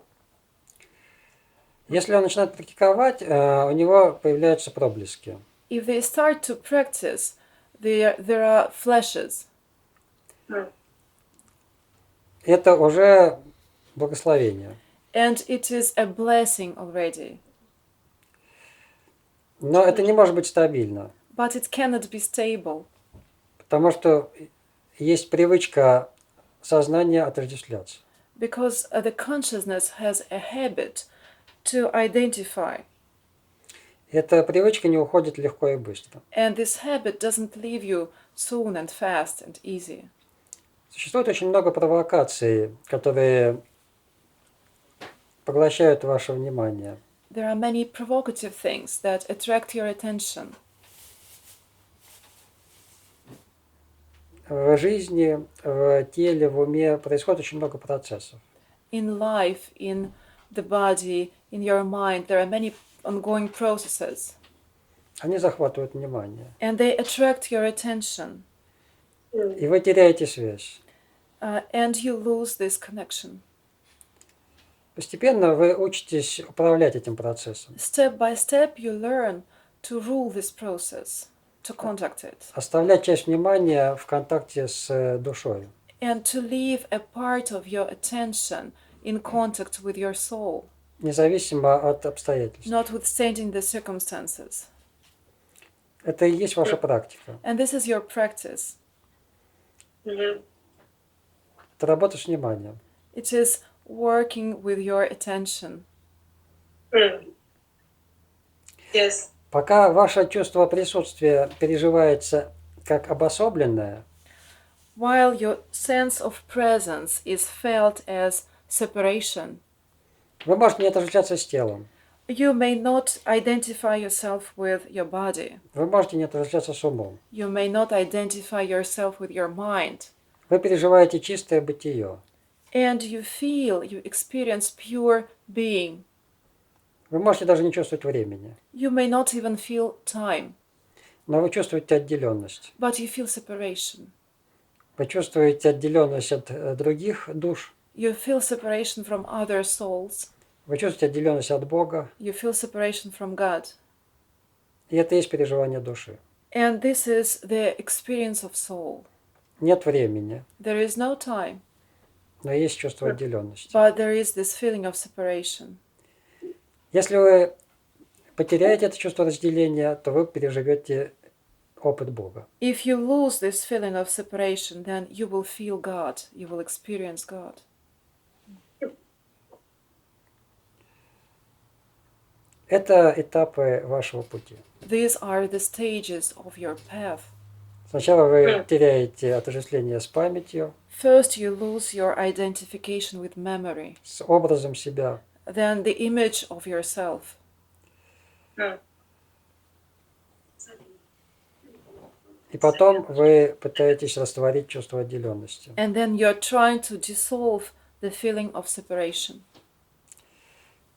Если он начинает практиковать, у него появляются проблески. If they start to practice, there are flashes. Это уже благословение. And it is a blessing already. Но это не может быть стабильно. But it cannot be stable. Потому что есть привычка сознания отождествляться. Because the consciousness has a habit to identify. Эта привычка не уходит легко и быстро. And this habit doesn't leave you soon and fast and easy. Существует очень много провокаций, которые поглощают ваше внимание. There are many provocative things that attract your attention. В жизни, в теле, в уме происходит очень много процессов. In life, in the body, in your mind, there are many ongoing processes. Они захватывают внимание. And they attract your attention. И вы теряете связь. And you lose this connection. Постепенно вы учитесь управлять этим процессом. Step by step, you learn to rule this process, to contact it. Оставлять часть внимания в контакте с душой. And to leave a part of your attention in contact with your soul. Независимо от обстоятельств. Notwithstanding the circumstances. Это и есть ваша практика. And this is your practice. Mm-hmm. Это работа с вниманием. It is working with your attention. Yes. Пока ваше чувство присутствия переживается как обособленное, While your sense of presence is felt as separation, вы можете не отождествляться с телом, you may not identify yourself with your body. вы можете не отождествляться с умом. You may not identify yourself with your mind. Вы переживаете чистое бытие. And you experience pure being. Вы можете даже не чувствовать времени, You may not even feel time, но вы чувствуете отделенность. but you feel separation. Вы чувствуете отделенность от других душ. You feel separation from other souls. Вы чувствуете отделенность от Бога. You feel separation from God. И это и есть переживание души. And this is the experience of soul. Нет времени, There is no time, но есть чувство отделенности. but there is this feeling of separation. Если вы потеряете это чувство разделения, то вы переживете опыт Бога. If you lose this feeling of separation, then you will feel God. You will experience God. Это этапы вашего пути. These are the stages of your path. Сначала вы теряете отождествление с памятью, First, you lose your identification with memory, с образом себя. then the image of yourself. И потом вы пытаетесь растворить чувство отделенности. And then you're trying to dissolve the feeling of separation.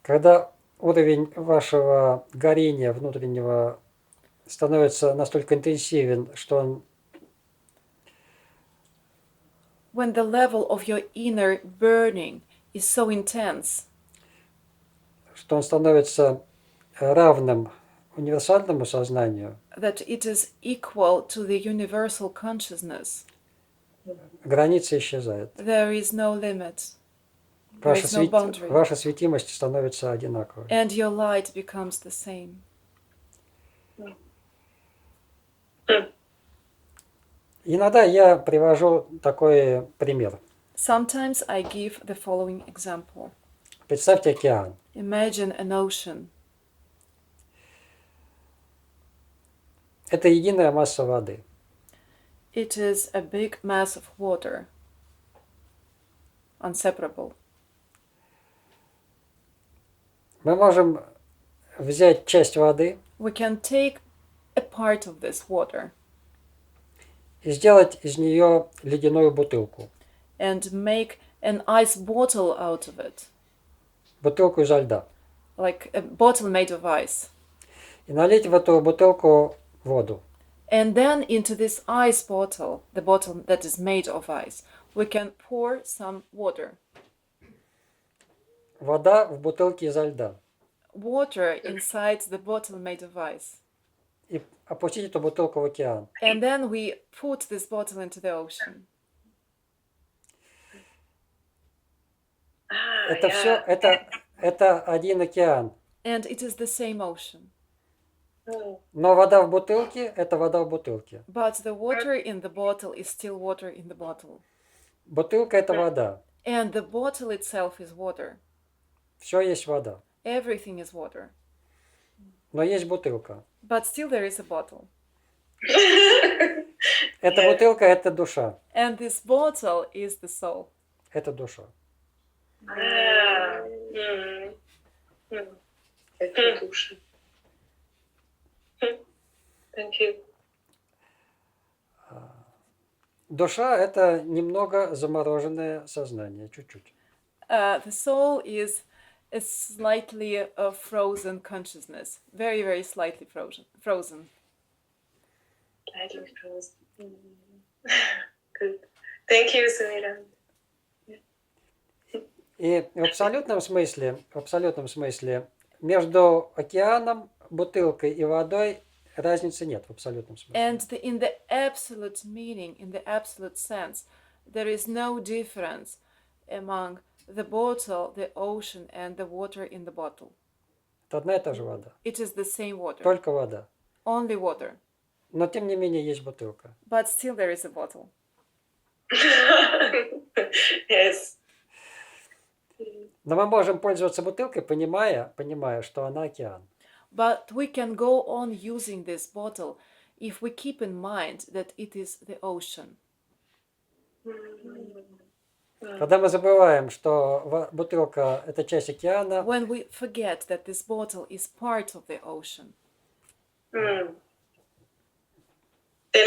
Когда уровень вашего горения внутреннего становится настолько интенсивен, что он When the level of your inner burning is so intense становится равным универсальному сознанию, that it is equal to the universal consciousness, граница исчезает. there is no limit, there is no boundary, Ваша светимость становится одинаковой. and your light becomes the same. Иногда я привожу такой пример. Sometimes I give the following example. Представьте океан. Imagine an ocean. Это единая масса воды. It is a big mass of water, inseparable. Мы можем взять часть воды We can take a part of this water и сделать из нее ледяную бутылку. and make an ice bottle out of it, Бутылку изо льда. like a bottle made of ice. И налить в эту бутылку воду. And then into this ice bottle, the bottle that is made of ice, we can pour some water. Вода в бутылке изо льда. Water inside the bottle made of ice. И опустить эту бутылку в океан. And then we put this bottle into the ocean. Это все, это один океан. And it is the same ocean. Но вода в бутылке – это вода в бутылке. But the water in the bottle is still water in the bottle. Бутылка – это вода. And the bottle itself is water. Все есть вода. Everything is water. Но есть бутылка. But still there is a bottle. Эта бутылка – это душа. And this bottle is the soul. Это душа. Это душа. Thank you. Душа – это немного замороженное сознание, чуть-чуть. The soul is a slightly frozen consciousness. Very, very slightly frozen. Slightly frozen. Good. Thank you, Sumiran. И в абсолютном смысле, между океаном, бутылкой и водой разницы нет в абсолютном смысле. And in the absolute meaning, in the absolute sense, there is no difference among the bottle, the ocean, and the water in the bottle. Это одна и та же вода. It is the same water. Только вода. Only water. Но тем не менее есть бутылка. But still there is a bottle. Yes. Но мы можем пользоваться бутылкой, понимая, что она океан. But we can go on using this bottle if we keep in mind that it is the ocean. Когда мы забываем, что бутылка – это часть океана, When we forget that this bottle is part of the ocean, Then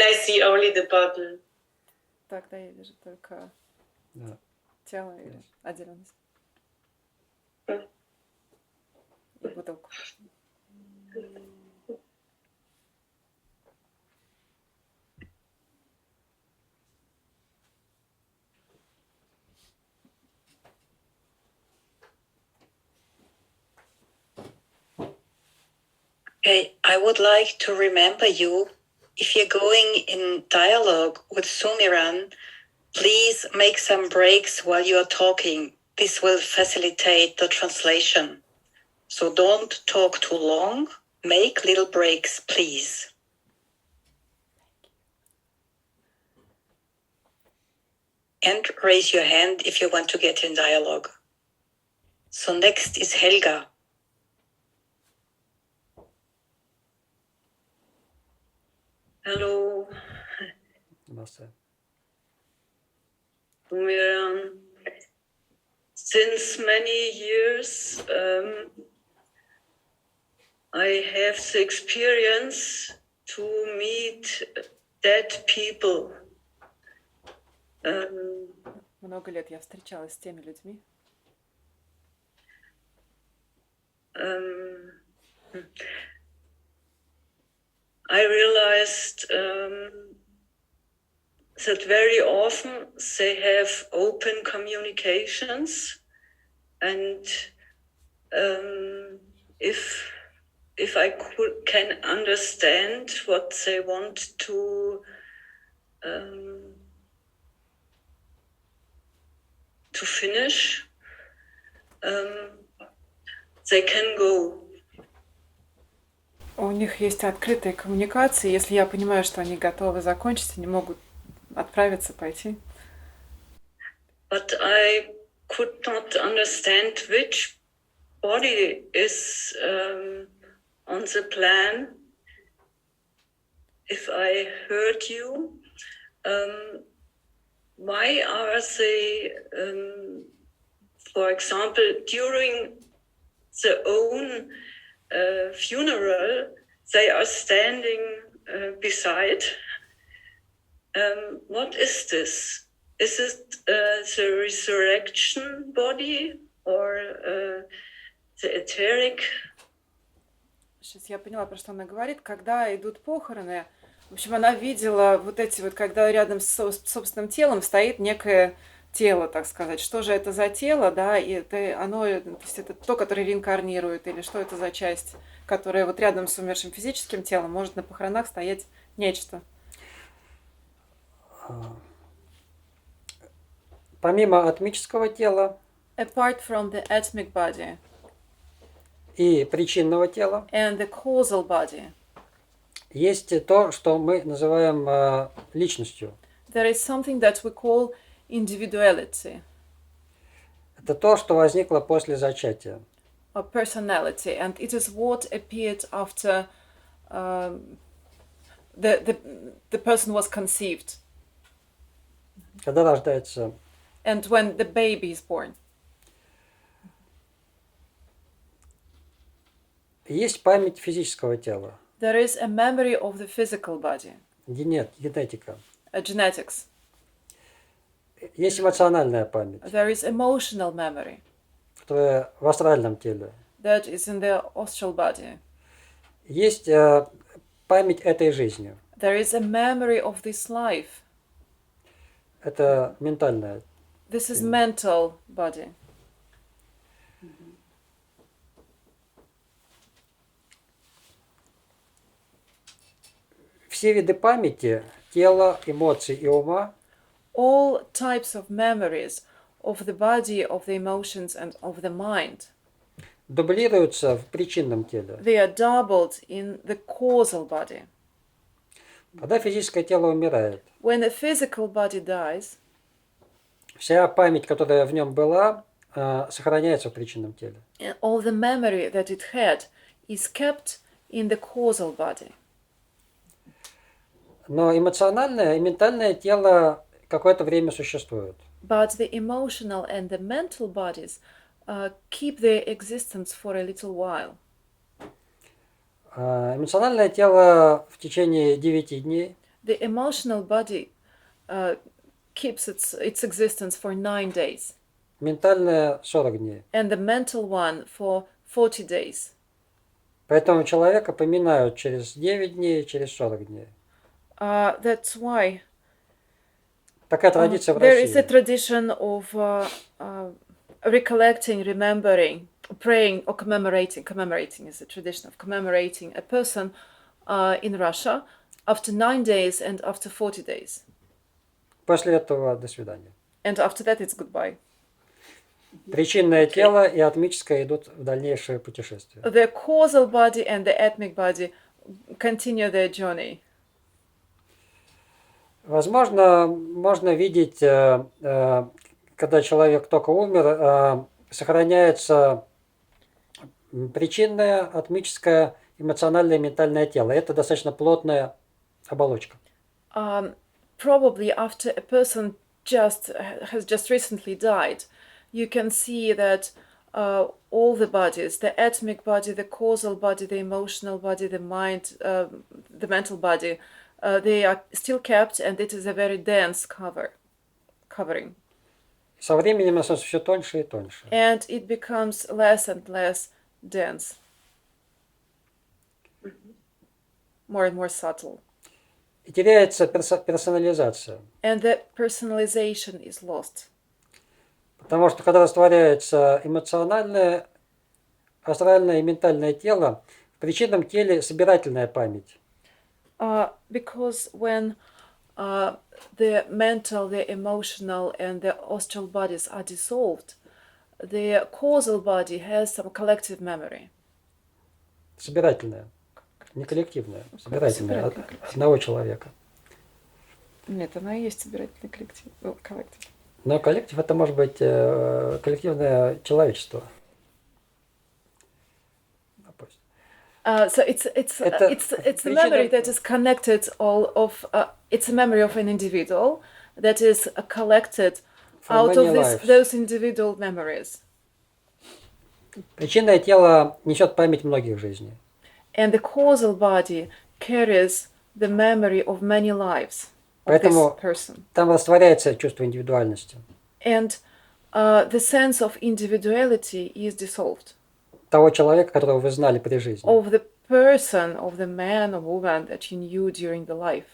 I see only the bottle. тогда я вижу только да. тело и отделенность. И бутылку. Okay, I would like to remember you, if you're going in dialogue with Sumiran, please make some breaks while you are talking. This will facilitate the translation. So don't talk too long. Make little breaks, please. And raise your hand if you want to get in dialogue. So next is Helga. Hello, Namaste. Sumiran. Since many years, I have the experience to meet dead people. Много лет я встречалась с теми людьми. I realized that very often they have open communications, and if I can understand what they want to finish, they can go. У них есть открытые коммуникации. Если я понимаю, что они готовы закончить, они могут отправиться, пойти. But I could not understand which body is on the plan. If I heard you, why are they, for example, during their own funeral, they are standing beside? What is this? Is it the resurrection body or the etheric? Сейчас я поняла, про что она говорит. Когда идут похороны, в общем, она видела вот эти вот, когда рядом с собственным телом стоит некое тело, так сказать. Что же это за тело, да, и это оно, то есть это то, которое реинкарнирует, или что это за часть, которая вот рядом с умершим физическим телом может на похоронах стоять нечто. Помимо атмического тела Apart from the atomic body и причинного тела, and the causal body, есть то, что мы называем личностью. there is something that we call individuality Это то, что возникло после зачатия. or personality, and it is what appeared after the person was conceived Когда рождается and when the baby is born. Есть память физического тела. There is a memory of the physical body, Нет, генетика. Genetics. Есть эмоциональная память, There is emotional memory которая в астральном теле. that is in the astral body. Есть память этой жизни. There is a memory of this life. Это ментальная. This is mental body. Все виды памяти, тела, эмоций и ума All types of memories of the body, of the emotions, and of the mind, дублируются в причинном теле. they are doubled in the causal body. Когда физическое тело умирает, When the physical body dies, вся память, которая в нем была, сохраняется в причинном теле. all the memory that it had is kept in the causal body. Но эмоциональное и ментальное тело какое-то время существуют. But the emotional and the mental bodies keep their existence for a little while. Эмоциональное тело в течение 9 дней. The emotional body keeps its existence for 9 days. Ментальное 40 дней. And the mental one for 40 days. Поэтому человека поминают через 9 дней, через 40 дней. That's why Такая традиция в there is a России. tradition of recollecting, remembering, praying, or commemorating. Commemorating is a tradition of commemorating a person in Russia after 9 days and after 40 days. После этого до свидания. And after that it's goodbye. Причинное тело и атмическое идут в дальнейшее путешествие. The causal body and the atmic body continue their journey. Возможно, можно видеть, когда человек только умер, сохраняется причинное, атмическое, эмоциональное и ментальное тело. Это достаточно плотная оболочка. Probably after a person has just recently died, you can see that all the bodies, the atmic body, the causal body, the emotional body, the mind, the mental body, they are still kept, and it is a very dense covering. Со временем оно все тоньше и тоньше. And it becomes less and less dense, more and more subtle. И теряется персонализация. And the personalization is lost. Потому что когда растворяется эмоциональное, астральное и ментальное тело, в причинном теле собирательная память. Because when the mental, the emotional, and the astral bodies are dissolved, the causal body has some collective memory. Собирательная, не коллективная, собирательная от одного человека. Нет, она и есть собирательный коллектив. Но коллектив это может быть коллективное человечество. So it's a memory that is connected it's a memory of an individual that is collected out of those individual memories. Причинное тело несет память многих жизней. And the causal body carries the memory of many lives of this person. Там растворяется чувство индивидуальности. And the sense of individuality is dissolved. Того человека, которого вы знали при жизни. Of the person, of the man or woman that you knew during the life.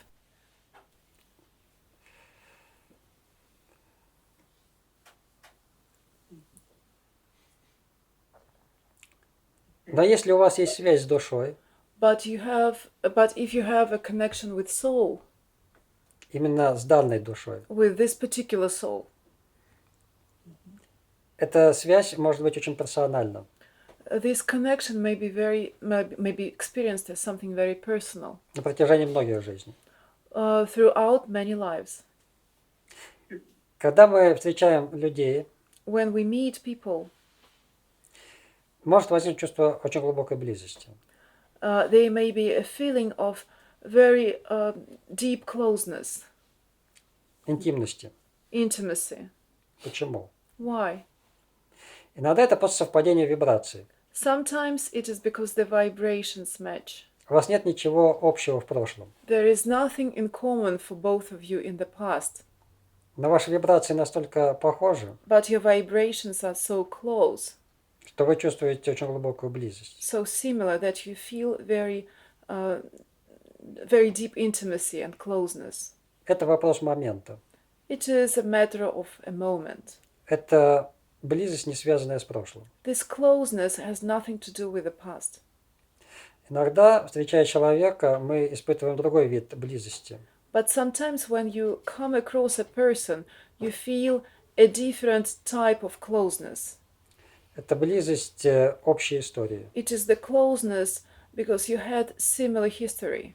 Но если у вас есть связь с душой, But if you have a connection with soul, именно с данной душой, with this particular soul, эта связь может быть очень персональна. this connection may be experienced as something very personal. На протяжении многих жизней. Throughout many lives. Когда мы встречаем людей, when we meet people, может возникнуть чувство очень глубокой близости. There may be a feeling of very deep closeness. Интимности. Intimacy. Почему? Why? Иногда это просто совпадение вибраций. Sometimes it is because the vibrations match. У вас нет ничего общего в прошлом. There is nothing in common for both of you in the past. Но ваши вибрации настолько похожи, But your vibrations are so close, что вы чувствуете очень глубокую близость. so similar that you feel very deep intimacy and closeness. Это вопрос момента. It is a matter of a moment. Это близость, не связанная с прошлым. This closeness has nothing to do with the past. Иногда, встречая человека, мы испытываем другой вид близости. But sometimes when you come across a person, you feel a different type of closeness. Это близость общей истории. It is the closeness because you had similar history.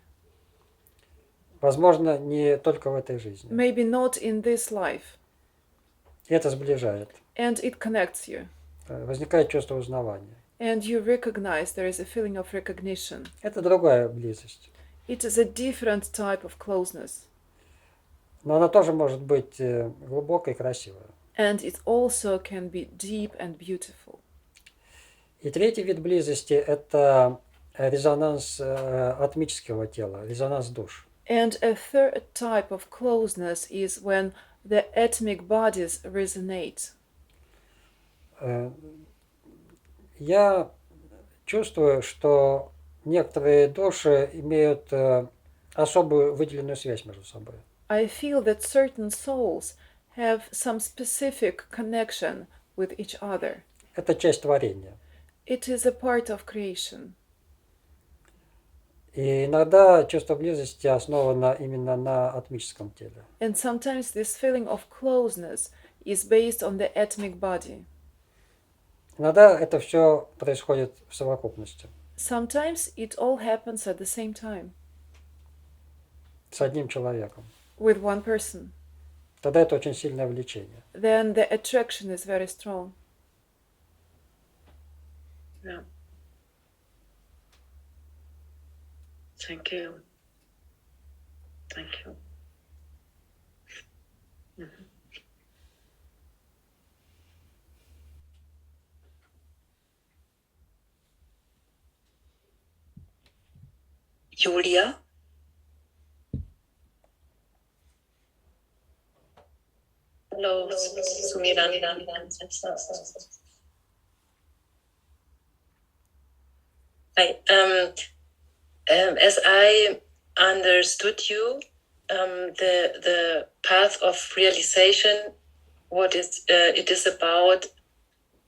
Возможно, не только в этой жизни. Maybe not in this life. И это сближает. And it connects you. Возникает чувство узнавания. And you recognize there is a feeling of recognition. Это другая близость. It is a different type of closeness. Но она тоже может быть глубокой и красивой. And it also can be deep and beautiful. И третий вид близости – это резонанс атмического тела, резонанс душ. And a third type of closeness is when the atomic bodies resonate. Я чувствую, что некоторые души имеют особую выделенную связь между собой. I feel that certain souls have some specific connection with each other. Это часть творения. It is a part of creation. И иногда чувство близости основано именно на атмическом теле. And sometimes this feeling of closeness is based on the atomic body. Иногда это все происходит в совокупности. Sometimes it all happens at the same time. С одним человеком. With one person. Тогда это очень сильное влечение. Then the attraction is very strong. Yeah. Thank you. Thank you. Mm-hmm. Julia? Hello, Sumiran. Hi. As I understood you, the path of realization, it is about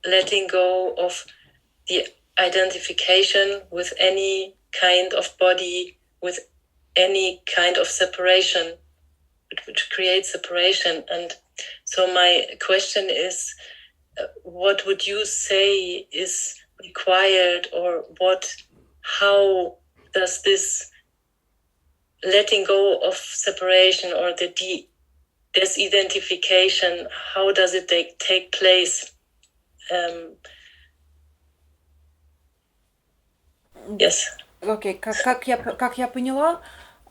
letting go of the identification with any kind of body, with any kind of separation, which creates separation. And so my question is, what would you say is required, or how does this letting go of separation or the disidentification, how does it take place? Yes. Окей, как я поняла,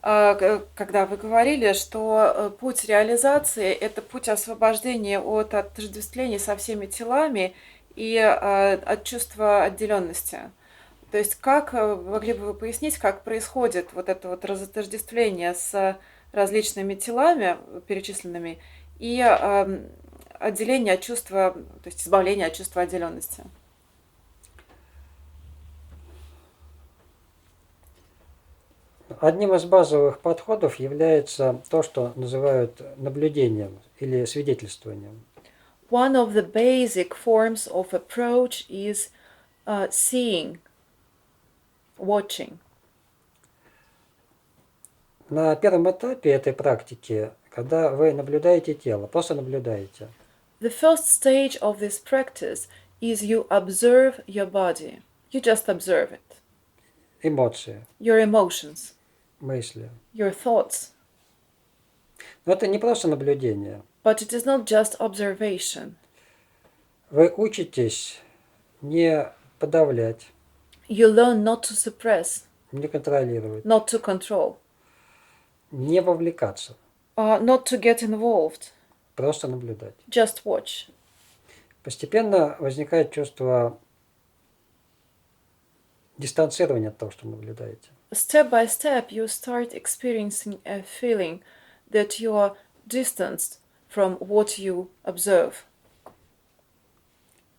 когда вы говорили, что путь реализации – это путь освобождения от отождествления со всеми телами и от чувства отделенности. То есть как, могли бы вы пояснить, как происходит вот это вот разотождествление с различными телами перечисленными и отделение от чувства, то есть избавление от чувства отделенности? Одним из базовых подходов является то, что называют наблюдением или свидетельствованием. One of the basic forms of approach is seeing, watching. На первом этапе этой практики, когда вы наблюдаете тело, просто наблюдаете. The first stage of this practice is you observe your body. You just observe it. Эмоции, Your emotions, мысли. your thoughts. Но это не просто наблюдение. But it is not just observation. Вы учитесь не подавлять, You learn not to suppress, не контролировать, not to control, не вовлекаться, not to get involved. просто наблюдать. Just watch. Постепенно возникает чувство дистанцирования от того, что наблюдаете. Step by step, you start experiencing a feeling that you are distanced from what you observe.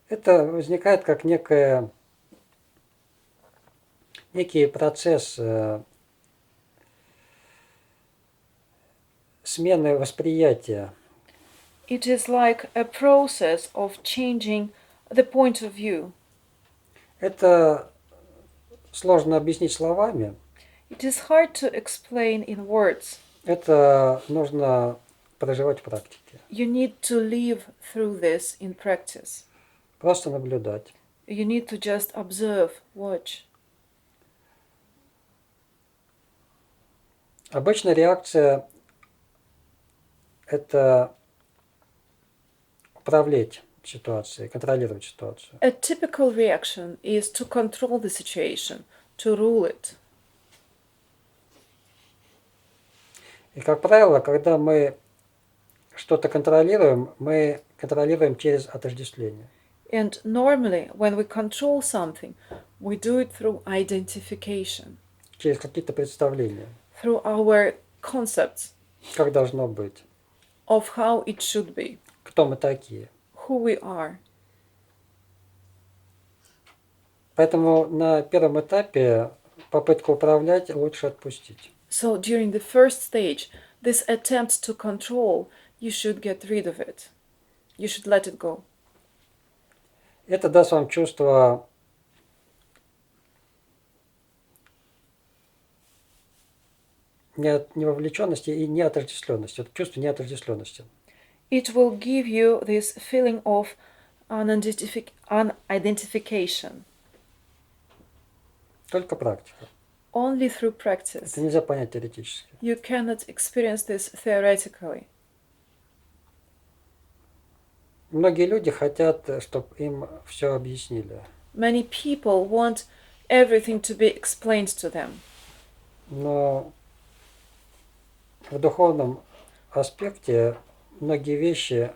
Это возникает как некий процесс смены восприятия. It is like a process of changing the point of view. Это сложно объяснить словами. It is hard to explain in words. Это нужно проживать в практике. You need to live through this in practice. Просто наблюдать. You need to just observe, watch. Обычная реакция – это управлять ситуации, контролировать ситуацию. A typical reaction is to control the situation, to rule it. И, как правило, когда мы что-то контролируем, мы контролируем через отождествление. And normally, when we control something, we do it through identification, Через какие-то представления, through our concepts как должно быть, of how it should be, кто мы такие. who we are. Поэтому на первом этапе попытку управлять лучше отпустить. So during the first stage, this attempt to control, you should get rid of it. You should let it go. Это даст вам чувство невовлеченности и неотождествленности. Вот чувство неотождествленности. It will give you this feeling of unidentification. Только практика. Only through practice. Это нельзя понять теоретически. You cannot experience this theoretically. Многие люди хотят, чтобы им все объяснили. Many people want everything to be explained to them. Но в духовном аспекте многие вещи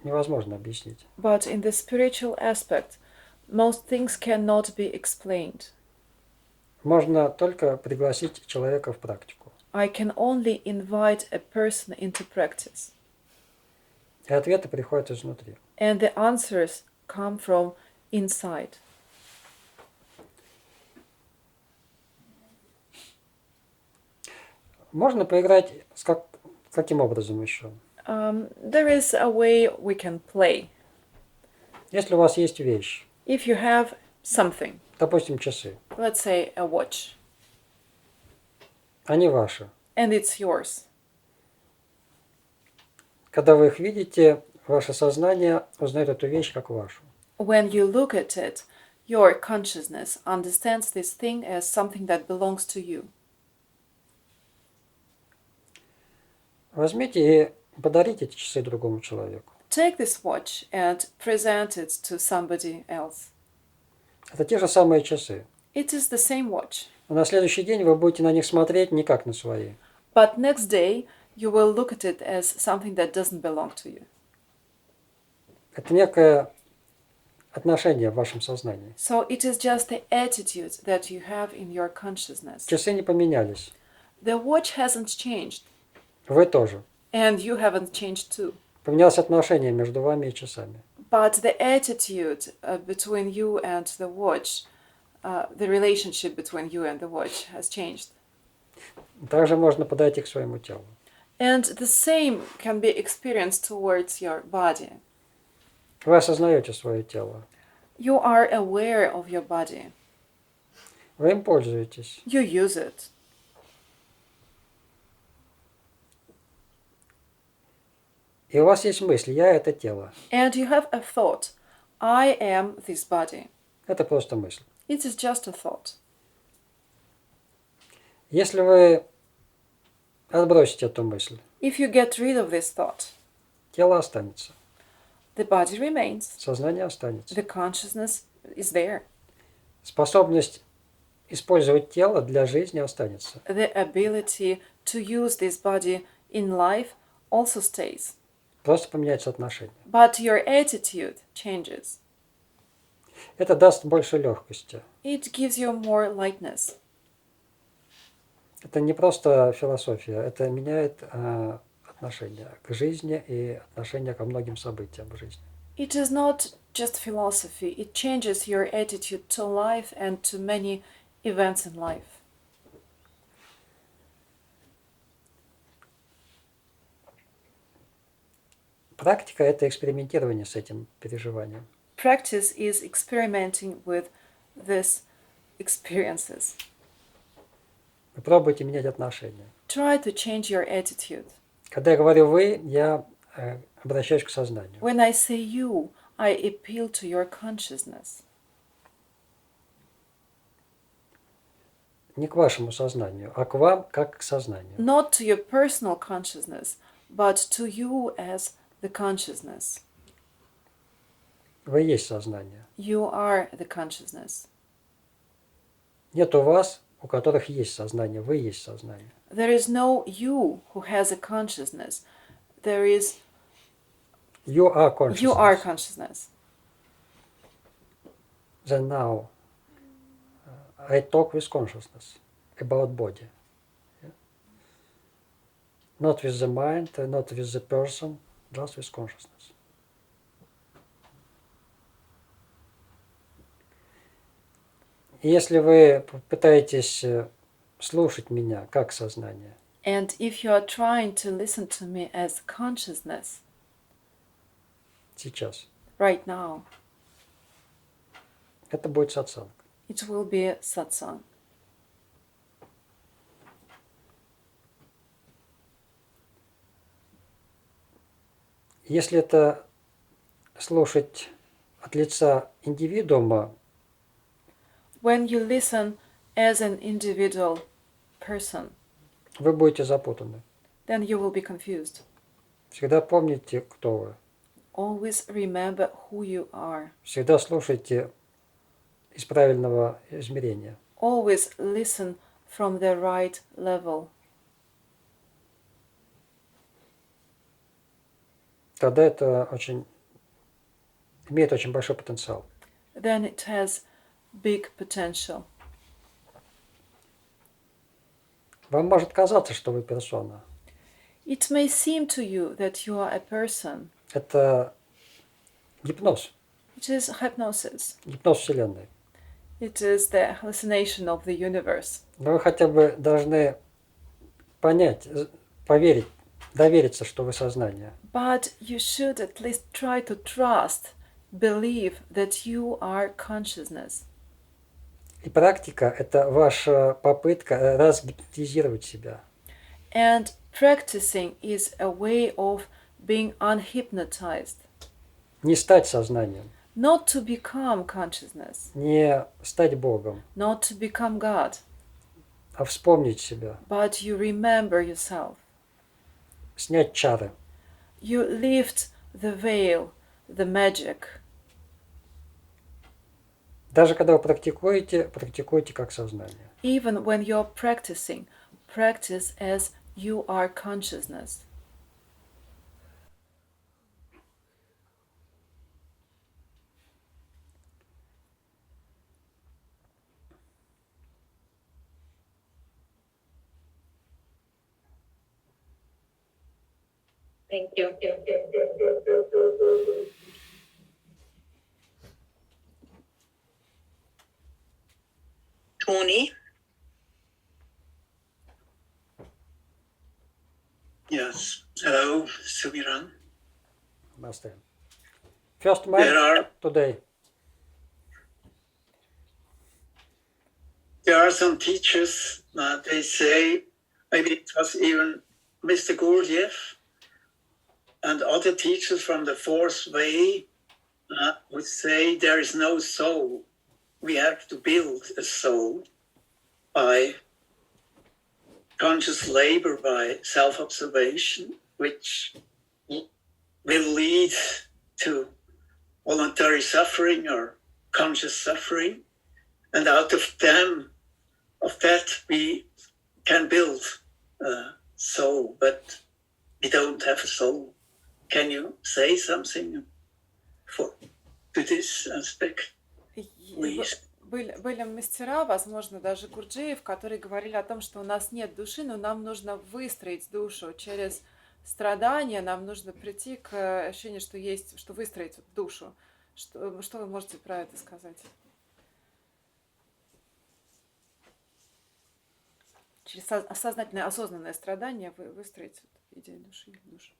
невозможно объяснить. But in the spiritual aspect, most things cannot be explained. Можно только пригласить человека в практику. I can only invite a person into practice. И ответы приходят изнутри. And the answers come from inside. Можно поиграть каким образом еще? There is a way we can play. Если у вас есть вещь, If you have something, допустим, часы, let's say a watch, они ваши. and it's yours. Когда вы их видите, ваше сознание узнает эту вещь как вашу. When you look at it, your consciousness understands this thing as something that belongs to you. Возьмите и подарите эти часы другому человеку. Take this watch and present it to somebody else. Это те же самые часы. It is the same watch. Но на следующий день вы будете на них смотреть не как на свои. But next day, you will look at it as something that doesn't belong to you. Это некое отношение в вашем сознании. So it is just the attitude that you have in your consciousness. Часы не поменялись. The watch hasn't changed, Вы тоже. and you haven't changed too. Поменялось отношение между вами и часами. But the attitude between you and the watch, the relationship between you and the watch has changed. Также можно подойти к своему телу. And the same can be experienced towards your body. Вы осознаете свое тело. You are aware of your body. Вы им пользуетесь. You use it. И у вас есть мысль «я» — это тело. And you have a thought. I am this body. Это просто мысль. It is just a thought. Если вы отбросите эту мысль, If you get rid of this thought, тело останется. the body remains. Сознание останется. The consciousness is there. Способность использовать тело для жизни останется. The ability to use this body in life also stays. Просто поменяется отношение. But your attitude changes. Это даст больше легкости. It gives you more lightness. Это не просто философия, это меняет отношение к жизни и отношение ко многим событиям в жизни. It is not just philosophy. It changes your attitude to life and to many events in life. Практика – это экспериментирование с этим переживанием. Practice is experimenting with these experiences. Вы пробуете менять отношения. Try to change your attitude. Когда я говорю «вы», я обращаюсь к сознанию. When I say you, I appeal to your consciousness. Не к вашему сознанию, а к вам как к сознанию. Not to your personal consciousness, but to you as the consciousness. Вы есть сознание. You are the consciousness. Нет у вас, у которых есть сознание. Вы есть сознание. There is no you who has a consciousness. There is You are consciousness. you are consciousness. Then now I talk with consciousness about body. Yeah? Not with the mind, not with the person, just with consciousness. И если вы пытаетесь слушать меня как сознание, And if you are trying to listen to me as consciousness сейчас, right now, это будет сатсанг. it will be satsang. Если это слушать от лица индивидуума, When you listen as an individual person, вы будете запутаны. then you will be confused. Всегда помните, кто вы. Always remember who you are. Всегда слушайте из правильного измерения. Always listen from the right level. Тогда это имеет очень большой потенциал. Then it has big potential. Вам может казаться, что вы персона. It may seem to you that you are a person. Это гипноз. It is hypnosis. Гипноз Вселенной. It is the hallucination of the universe. Но вы хотя бы должны понять, поверить, довериться, что вы сознание. But you should at least try to trust, believe that you are consciousness. И практика – это ваша попытка разгипнотизировать себя. And practicing is a way of being unhypnotized. Не стать сознанием, Not to become consciousness, не стать Богом, not to become God, а вспомнить себя, but you remember yourself. снять чары. You lift the veil, the magic. Даже когда вы практикуете, практикуйте как сознание. Even when you're practicing, practice as you are consciousness. Thank you. Tony? Yes. Hello, Sumiran. Master. First mind today. There are some teachers, they say, maybe it was even Mr. Gurdjieff and other teachers from the fourth way would say there is no soul. We have to build a soul by conscious labor, by self-observation, which will lead to voluntary suffering or conscious suffering. And out of that we can build a soul, but we don't have a soul. Can you say something to this aspect, please? Были мастера, возможно, даже Гурджиев, которые говорили о том, что у нас нет души, но нам нужно выстроить душу через страдания, нам нужно прийти к ощущению, что есть, что выстроить душу. Что вы можете про это сказать? Через сознательное, осознанное страдание выстроить идею души или душу.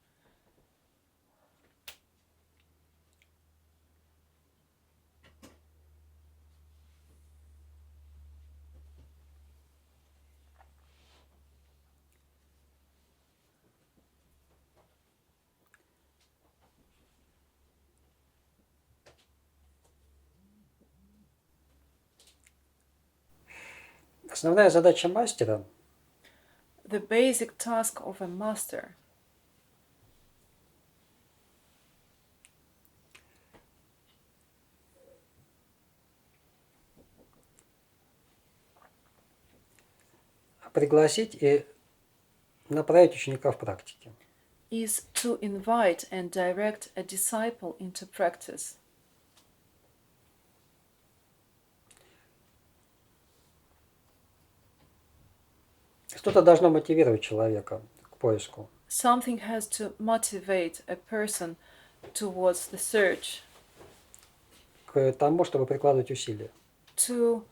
Основная задача мастера The basic task of a master пригласить и направить ученика в практике. is to invite and direct a disciple into practice. Что-то должно мотивировать человека к поиску. Something has to motivate a person towards the search, К тому, чтобы прикладывать усилия. to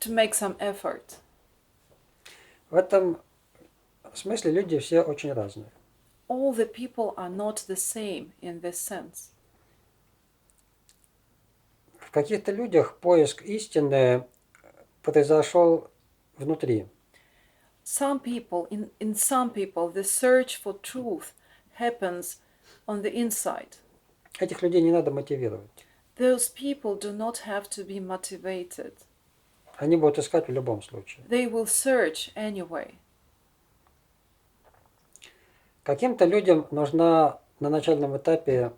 make some effort. В этом смысле люди все очень разные. All the people are not the same in this sense. В каких-то людях поиск истины произошел внутри. Some people, in some people, the search for truth happens on the inside. Этих людей не надо мотивировать. Those people do not have to be motivated. Они будут искать в любом случае. They will search anyway. Каким-то людям нужна на начальном этапе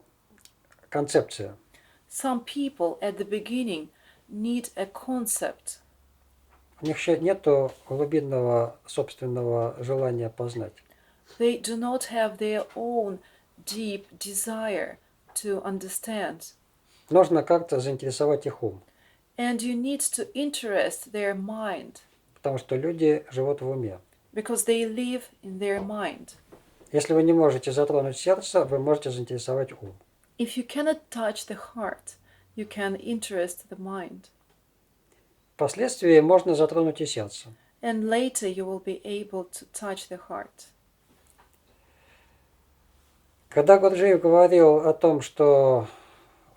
концепция. Some people at the beginning need a concept. У них еще нет глубинного собственного желания познать. They do not have their own deep desire to understand. Нужно как-то заинтересовать их ум. And you need to interest their mind. Потому что люди живут в уме. Because they live in their mind. Если вы не можете затронуть сердце, вы можете заинтересовать ум. If you cannot touch the heart, you can interest the mind. Впоследствии можно затронуть и сердце. And later you will be able to touch the heart. Когда Гурджиев говорил о том, что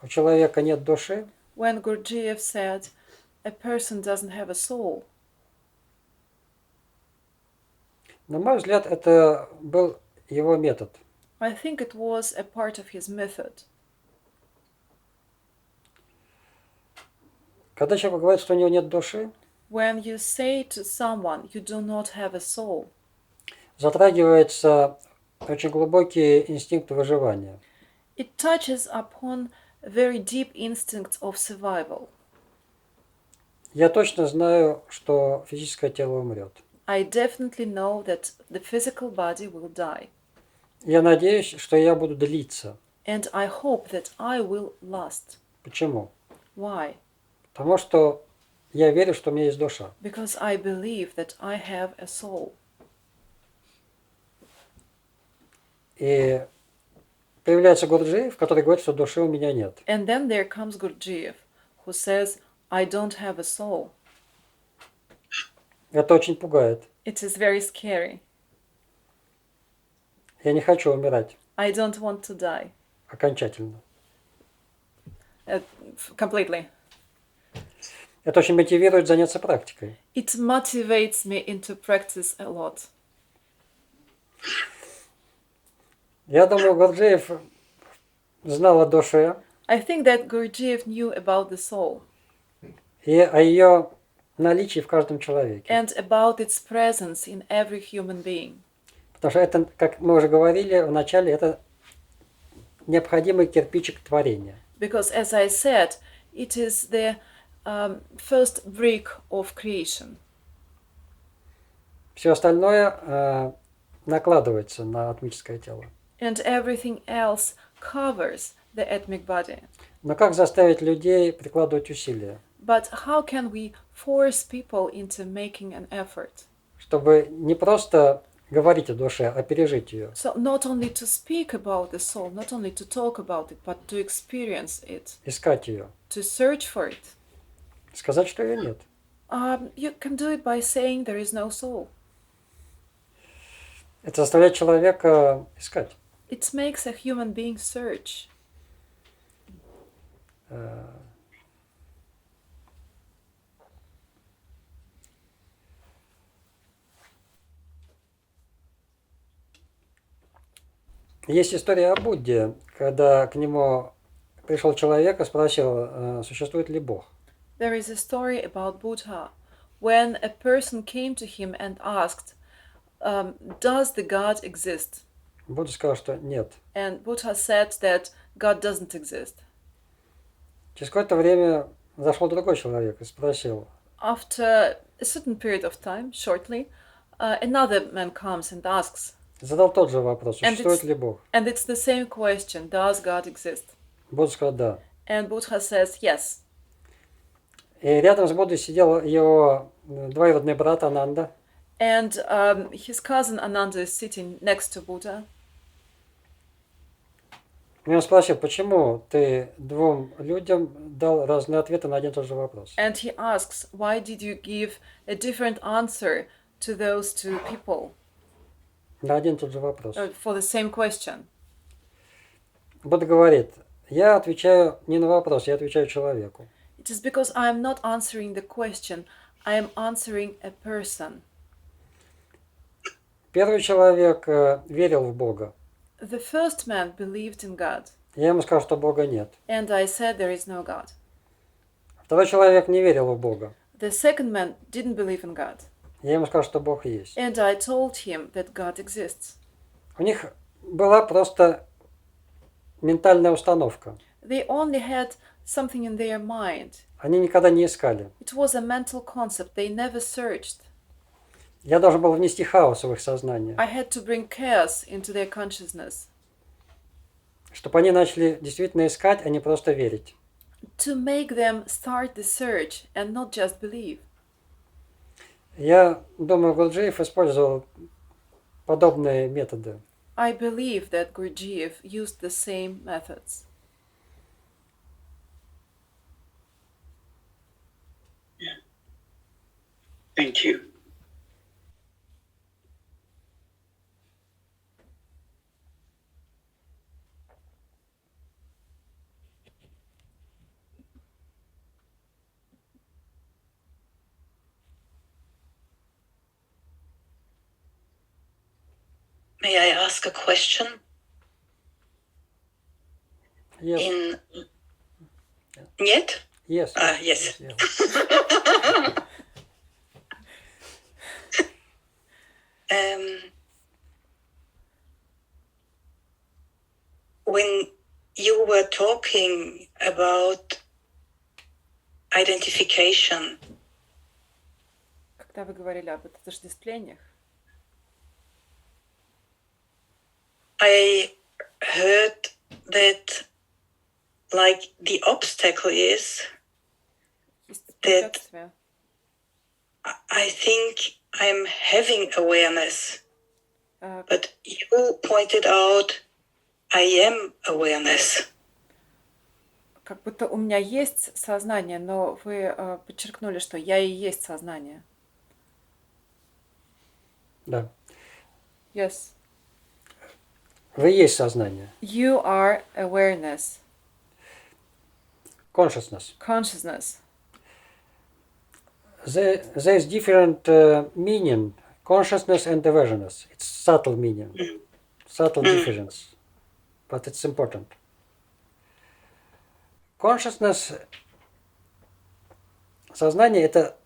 у человека нет души, When Gurdjieff said, a person doesn't have a soul, на мой взгляд, это был его метод. I think it was a part of his method. Когда человек говорит, что у него нет души, When you say to someone you do not have a soul, затрагивается очень глубокие инстинкты выживания. it touches upon very deep instincts of survival. Я точно знаю, что физическое тело умрет. I definitely know that the physical body will die. Я надеюсь, что я буду длиться. And I hope that I will last. Почему? Why? Потому что я верю, что у меня есть душа. Because I believe that I have a soul. И появляется Гурджиев, который говорит, что души у меня нет. And then there comes Gurdjieff, who says, I don't have a soul. Это очень пугает. It is very scary. Я не хочу умирать I don't want to die. окончательно. Completely. Это очень мотивирует заняться практикой. It motivates me into practice a lot. Я думаю, Гурджиев знал о душе I think that Gurdjieff knew about the soul и о ее наличии в каждом человеке. and about its presence in every human being. Потому что это, как мы уже говорили в начале, это необходимый кирпичик творения. Because, as I said, it is the first brick of creation. Все остальное накладывается на атмическое тело. And everything else covers the atomic body. Но как заставить людей прикладывать усилия, But how can we force people into making an effort? чтобы не просто говорить о душе, а пережить ее? So not only to speak about the soul, not only to talk about it, but to experience it, Искать ее. to search for it. Сказать, что ее нет. You can do it by saying there is no soul. Это заставляет человека искать. It makes a human being search. Есть история о Будде, когда к нему пришел человек и спросил, существует ли Бог. There is a story about Buddha when a person came to him and asked, does the God exist? Будда сказал, что нет. And Buddha said that God doesn't exist. Через какое-то время зашел другой человек и спросил, After a certain period of time, shortly, another man comes and asks, Задал тот же вопрос, And существует it's- ли Бог? and it's the same question, does God exist? Будда сказал да. And Buddha says, yes. И рядом с Буддой сидел его двоюродный брат Ананда. And his cousin Ananda is sitting next to Buddha. И он спросил, почему ты двум людям дал разные ответы на один и тот же вопрос? And he asks, why did you give a different answer to those two people На один и тот же вопрос. for the same question? Будда говорит, я отвечаю не на вопрос, я отвечаю человеку. It is because I am not answering the question, I am answering a person. Первый человек верил в Бога. The first man believed in God, Я ему сказал, что Бога нет. and I said there is no God. Второй человек не верил в Бога. The second man didn't believe in God, Я ему сказал, что Бог есть. and I told him that God exists. У них была просто ментальная установка. They only had something in their mind. Они никогда не искали. It was a mental concept, they never searched. Я должен был внести хаос в их сознание, I had to bring chaos into their consciousness чтобы они начали действительно искать, а не просто верить. to make them start the search and not just believe. Я думаю, Гурджиев использовал подобные методы. I believe that Gurdjieff used the same methods. Thank you. May I ask a question? Yes. Нет? Yes. Yes. Yes. When you were talking about identification, Когда вы говорили об отождествлениях, I heard that like the obstacle is есть That- препятствия. I think I'm having awareness, А, but you pointed out I am awareness. Как будто у меня есть сознание, но вы подчеркнули, что я и есть сознание. Да. Yes. Вы есть сознание. You are awareness, Consciousness. consciousness. There is different meaning. Consciousness and awareness. It's subtle meaning. Subtle difference. But it's important. Consciousness, сознание – это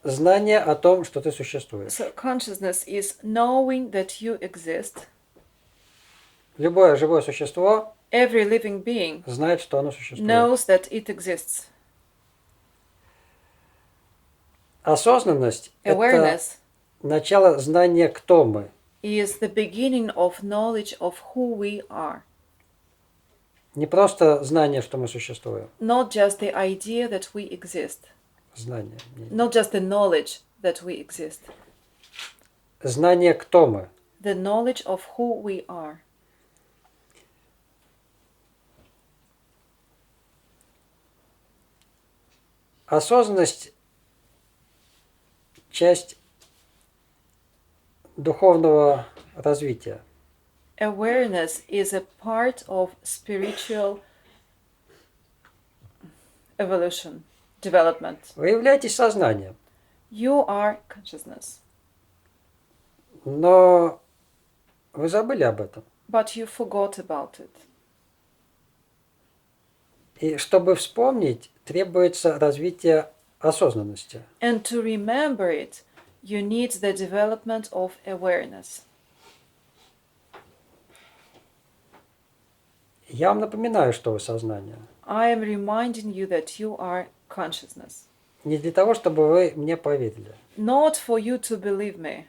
знание о том, что ты существуешь. So consciousness is knowing that you exist. Любое живое существо Every living being знает, что оно существует. knows that it exists. Осознанность – это Awareness начало знания, кто мы. is the beginning of knowledge of who we are. Не просто знание, что мы существуем. Not just the idea that we exist. Знание. Not just the knowledge that we exist. Знание, кто мы. The knowledge of who we are. Осознанность – часть духовного развития. Awareness is a part of spiritual evolution, development. Вы являетесь сознанием, You are consciousness, но вы забыли об этом. but you forgot about it. И чтобы вспомнить, требуется развитие осознанности. And to remember it, you need the development of awareness. Я вам напоминаю, что вы сознание. I am reminding you that you are consciousness. не для того, чтобы вы мне поверили, not for you to believe me,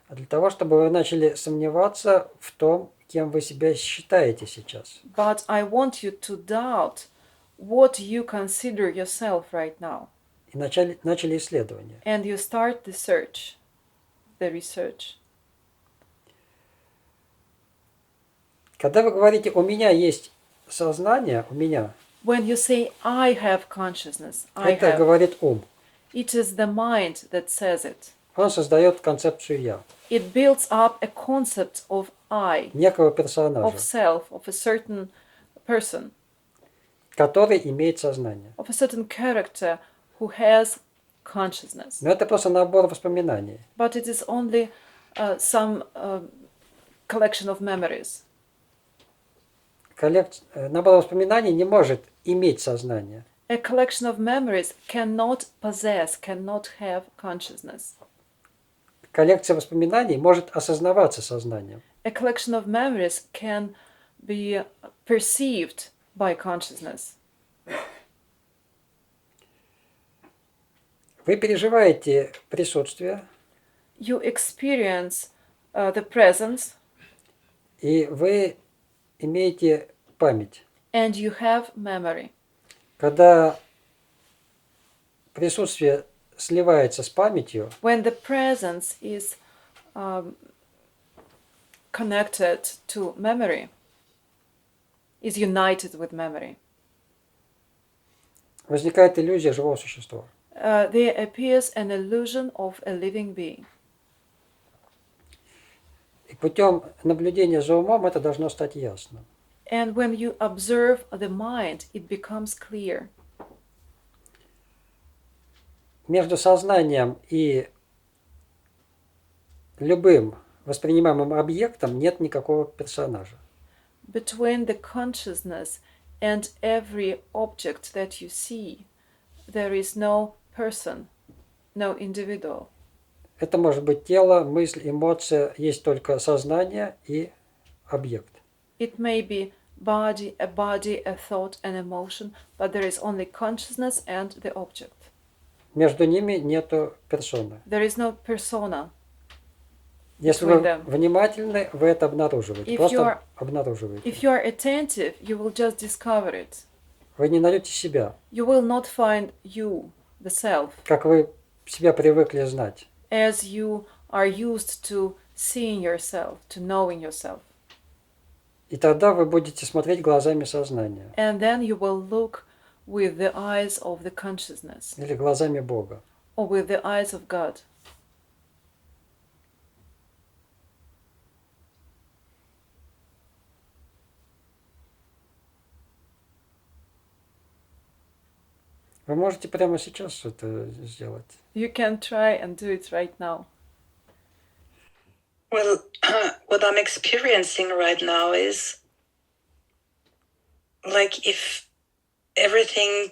а для того, чтобы вы начали сомневаться в том, кем вы себя считаете сейчас. but I want you to doubt what you consider yourself right now. И начали исследование. And you start the search, the research. Когда вы говорите «у меня есть сознание», «у меня», When you say, I have consciousness, I это have, говорит ум. it is the mind that says it. Он создает концепцию «я», It builds up a concept of I, некого персонажа, of self, of a certain person, который имеет сознание. of a certain character who has consciousness. Но это просто набор воспоминаний. But it is only some collection of memories. Набор воспоминаний не может иметь сознание. A collection of memories cannot possess, cannot have consciousness. Коллекция воспоминаний может осознаваться сознанием. A collection of memories can be perceived by consciousness. Вы переживаете присутствие, You experience the presence и вы имеете память. and you have memory. Когда присутствие сливается с памятью, When the presence is connected to memory, is united with memory, возникает иллюзия живого существа. there appears an illusion of a living being. И путем наблюдения за умом это должно стать ясно. And when you observe the mind, it becomes clear. Между сознанием и любым воспринимаемым объектом нет никакого персонажа. Between the consciousness and every object that you see, there is no person, no individual. Это может быть тело, мысль, эмоция, есть только сознание и объект. It may be body, a thought, an emotion, but there is only consciousness and the object. Между ними нету персоны. There is no persona. Если вы внимательны, вы это обнаруживаете. Просто обнаруживаете. If you are attentive, you will just discover it. Вы не найдете себя, You will not find you, the self, как вы себя привыкли знать. as you are used to seeing yourself, to knowing yourself. И тогда вы будете смотреть глазами сознания. And then you will look with the eyes of the consciousness, Или глазами Бога. or with the eyes of God. Вы можете прямо сейчас это сделать. You can try and do it right now. Well, what I'm experiencing right now is like if everything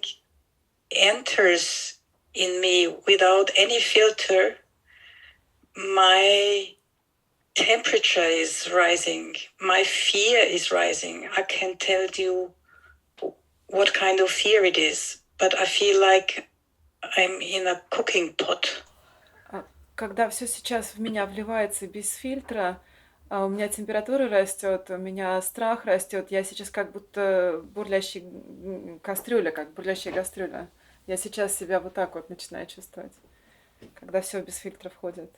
enters in me without any filter, my temperature is rising, my fear is rising. I can't tell you what kind of fear it is, but I feel like I'm in a cooking pot. Когда все сейчас в меня вливается без фильтра, у меня температура растет, у меня страх растет, я сейчас как будто бурлящая кастрюля. Я сейчас себя вот так вот начинаю чувствовать, когда все без фильтра входит.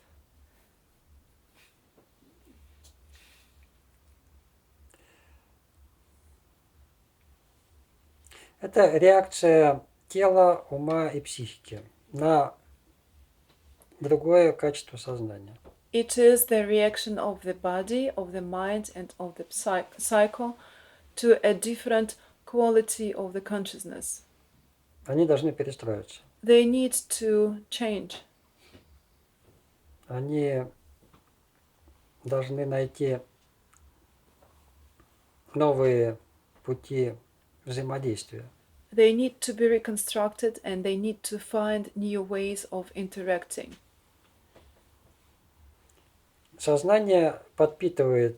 Это реакция тела, ума и психики на другое качество сознания. It is the reaction of the body, of the mind, and of the psyche to a different quality of the consciousness. Они должны перестроиться. They need to change. Они должны найти новые пути взаимодействия. They need to be reconstructed and they need to find new ways of interacting. Сознание подпитывает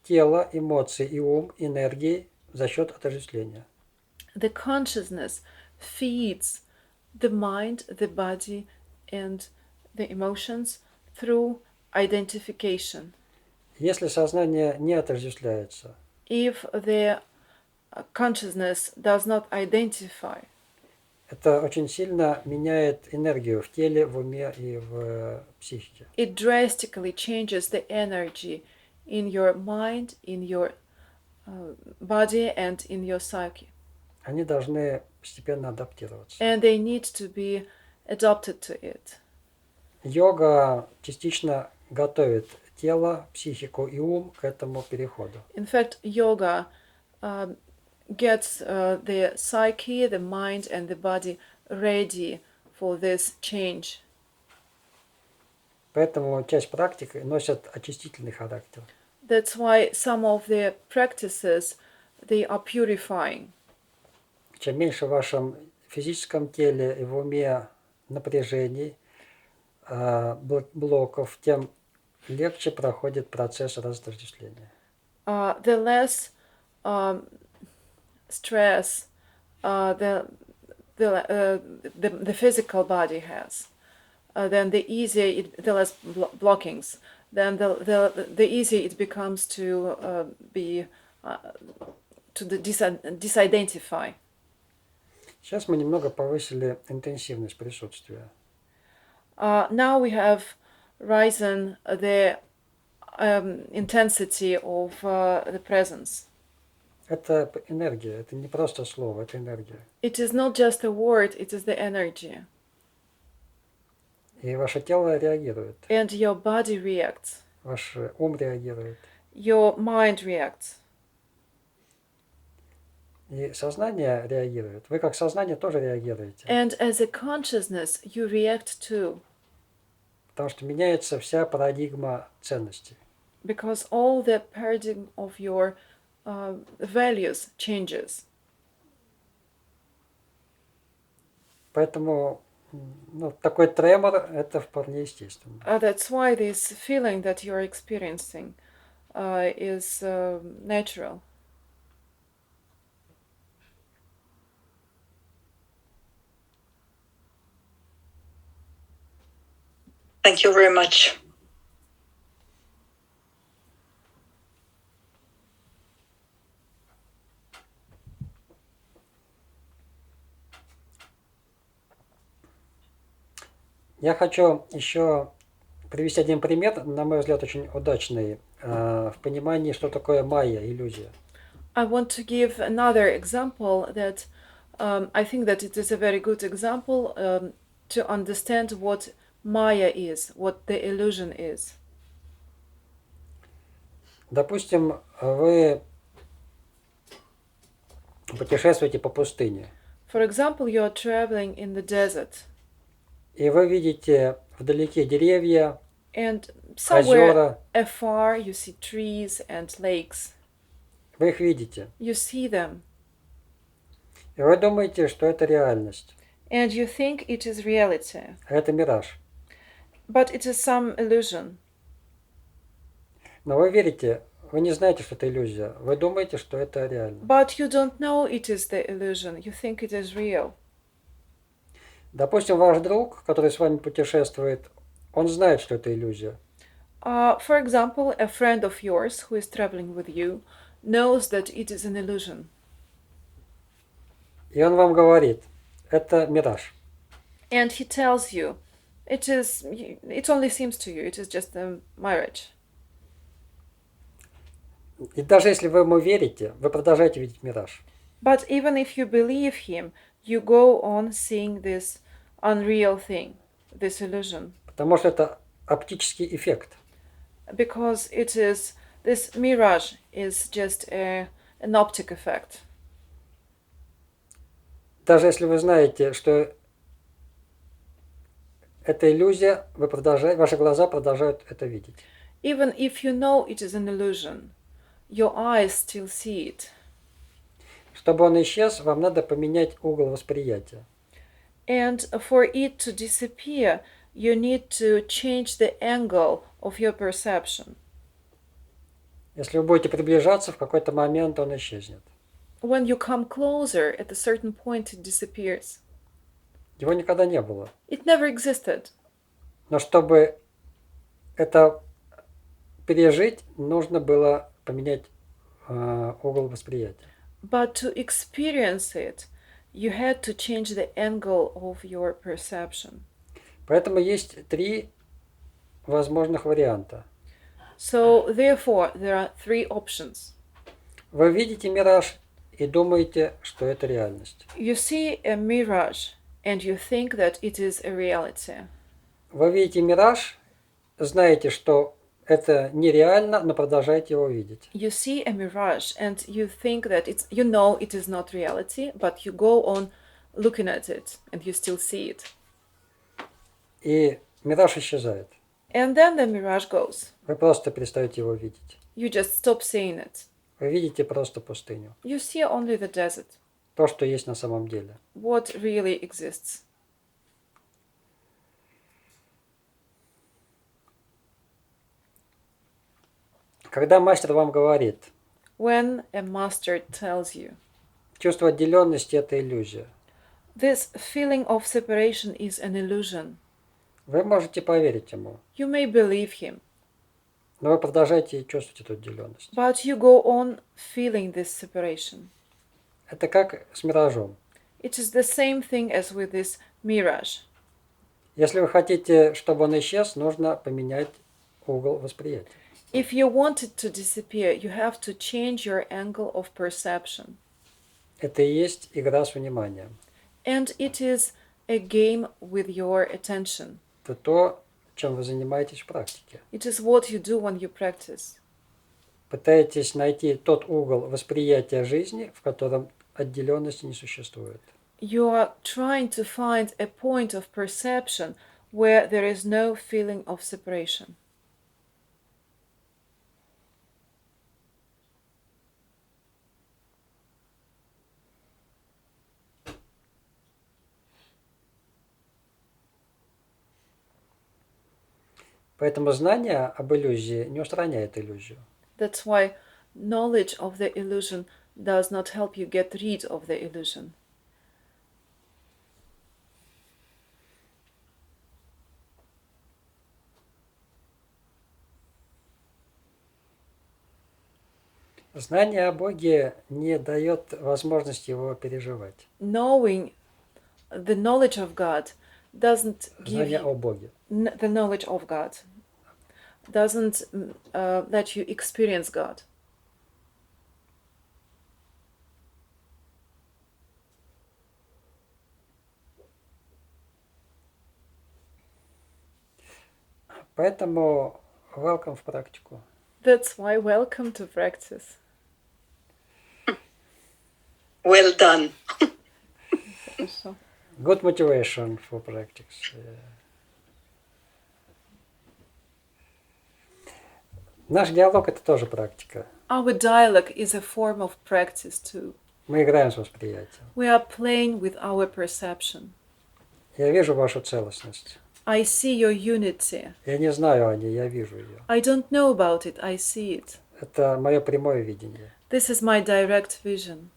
тело, эмоции и ум энергией за счет отождествления. The consciousness feeds the mind, the body, and the emotions through identification. Если сознание не отождествляется, If the consciousness does not identify, это очень сильно меняет энергию в теле, в уме и в психике. it drastically changes the energy in your mind, in your body, and in your psyche. Они должны постепенно адаптироваться. And they need to be adapted to it. Йога частично готовит тело, психику и ум к этому переходу. In fact, yoga gets the psyche, the mind, and the body ready for this change. Поэтому часть практик носят очистительный характер. That's why some of the practices, they are purifying. Чем меньше в вашем физическом теле и в уме напряжений, блоков, тем легче проходит процесс разотождествления. The less stress the physical body has, then the easier the less blockings, then the easier it becomes to disidentify. Сейчас мы немного повысили интенсивность присутствия. Now we have risen the intensity of the presence. Это энергия, это не просто слово, это энергия. It is not just a word, it is the energy. И ваше тело реагирует, And your body reacts, ваш ум реагирует. your mind reacts, И сознание реагирует. Вы как сознание тоже реагируете. and as a consciousness you react too, Потому что меняется вся парадигма ценностей. because all the paradigm of your values changes. Поэтому такой тремор – это вполне естественно. That's why this feeling that you're experiencing is natural. Thank you very much. Я хочу еще привести один пример, на мой взгляд, очень удачный в понимании, что такое майя, иллюзия. I want to give another example that I think that it is a very good example to understand what Maya is, what the illusion is. Допустим, вы путешествуете по пустыне, For example, you are traveling in the desert, и вы видите вдалеке деревья, and somewhere озера, afar you see trees and lakes. вы их видите. You see them, И вы думаете, что это реальность, and you think it is reality, а это мираж. but it is some illusion. Но вы верите, вы не знаете, что это иллюзия, вы думаете, что это реально. But you don't know it is the illusion, you think it is real. Допустим, ваш друг, который с вами путешествует, он знает, что это иллюзия. For example, a friend of yours who is traveling with you knows that it is an illusion. И он вам говорит, это мираж. And he tells you, it only seems to you, it is just a mirage. И даже если вы ему верите, вы продолжаете видеть мираж. But even if you believe him, you go on seeing this unreal thing, this illusion. Потому что это оптический эффект. Because this mirage is just an optic effect. Даже если вы знаете, что это иллюзия, ваши глаза продолжают это видеть. Even if you know it is an illusion, your eyes still see it. Чтобы он исчез, вам надо поменять угол восприятия. And for it to disappear, you need to change the angle of your perception. Если вы будете приближаться, в какой-то момент он исчезнет. When you come closer, at a certain point it disappears. Его никогда не было. It never existed. Но чтобы это пережить, нужно было поменять угол восприятия. But to experience it, you had to change the angle of your perception. Поэтому есть 3 возможных варианта. So, therefore, there are 3 options. Вы видите мираж и думаете, что это реальность. You see a mirage and you think that it is a reality. Вы видите мираж, знаете, что это нереально, но продолжаете его видеть. You see a mirage and you think that you know it is not reality, but you go on looking at it and you still see it. И мираж исчезает. And then the mirage goes. Вы просто перестаете его видеть. You just stop seeing it. Вы видите просто пустыню. You see only the desert, То, что есть на самом деле. what really exists. Когда мастер вам говорит, When a master tells you, чувство отделенности – это иллюзия, this feeling of separation is an illusion, вы можете поверить ему, you may believe him, но вы продолжаете чувствовать эту отделенность. but you go on feeling this separation. Это как с миражом. It is the same thing as with this mirage. Если вы хотите, чтобы он исчез, нужно поменять угол восприятия. If you want it to disappear, you have to change your angle of perception. Это и есть игра с вниманием. And it is a game with your attention. Это то, чем вы занимаетесь в практике. It is what you do when you practice. Пытаетесь найти тот угол восприятия жизни, в котором отделенности не существует. You are trying to find a point of perception where there is no feeling of separation. Поэтому знание об иллюзии не устраняет иллюзию. That's why knowledge of the illusion does not help you get rid of the illusion. Знание о Боге не дает возможности его переживать. Knowing the knowledge of God doesn't give Знание о you Боге. the knowledge of God doesn't let you experience God. Поэтому welcome в практику. That's why welcome to practice. Well done. Good motivation for practice. Наш диалог – это тоже практика. Our dialogue is a form of practice too. Мы играем с восприятием. We are playing with our perception. Я вижу вашу целостность. I see your unity. Я не знаю о ней, я вижу ее. I don't know about it, I see it. Это мое прямое видение. This is my direct vision.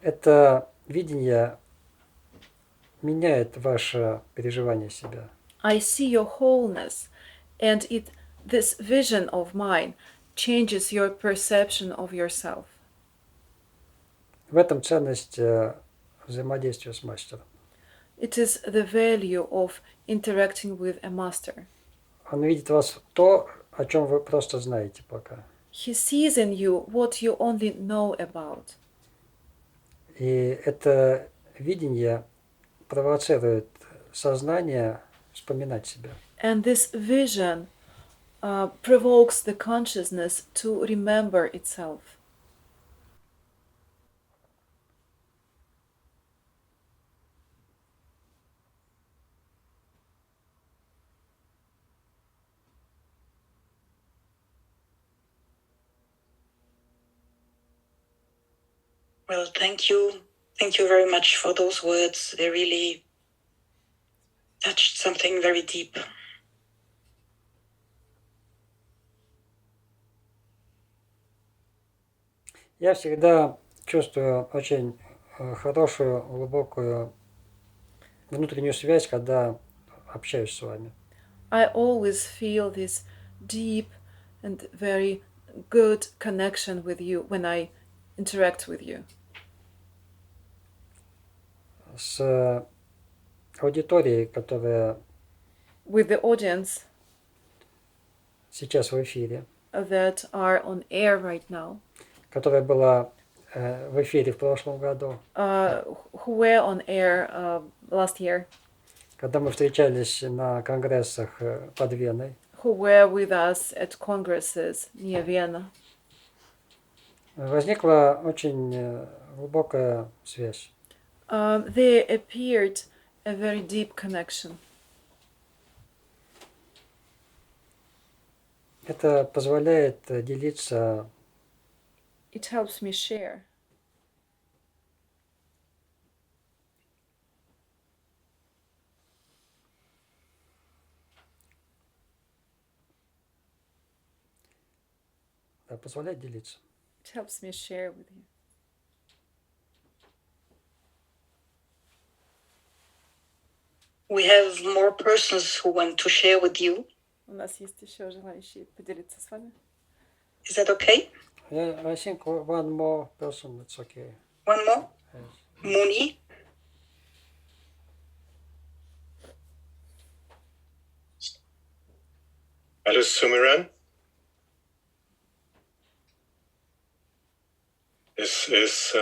Это видение меняет ваше переживание себя. I see your wholeness, and this vision of mine changes your perception of yourself. В этом ценность взаимодействия с мастером. It is the value of interacting with a master. Он видит в вас то, о чем вы просто знаете пока. He sees in you what you only know about. И это видение провоцирует сознание вспоминать себя. And this vision provokes the consciousness to remember itself. Well, thank you. Thank you very much for those words. They really touched something very deep. Я всегда чувствую очень хорошую, глубокую внутреннюю связь, когда общаюсь с вами. I always feel this deep and very good connection with you when I interact with you. С аудиторией, которая With the audience сейчас в эфире, that are on air right now, которая была в эфире в прошлом году, who were on air last year, когда мы встречались на конгрессах под Веной. who were with us at congresses near Vienna. Возникла очень глубокая связь. There appeared a very deep connection. Это позволяет делиться It helps me share. позволяет делиться. It helps me share with you. We have more persons who want to share with you. У нас есть еще желающие поделиться с вами. Is that okay? Yeah, I think one more person, it's okay. One more? Yes. Muni? Hello, Sumiran. This is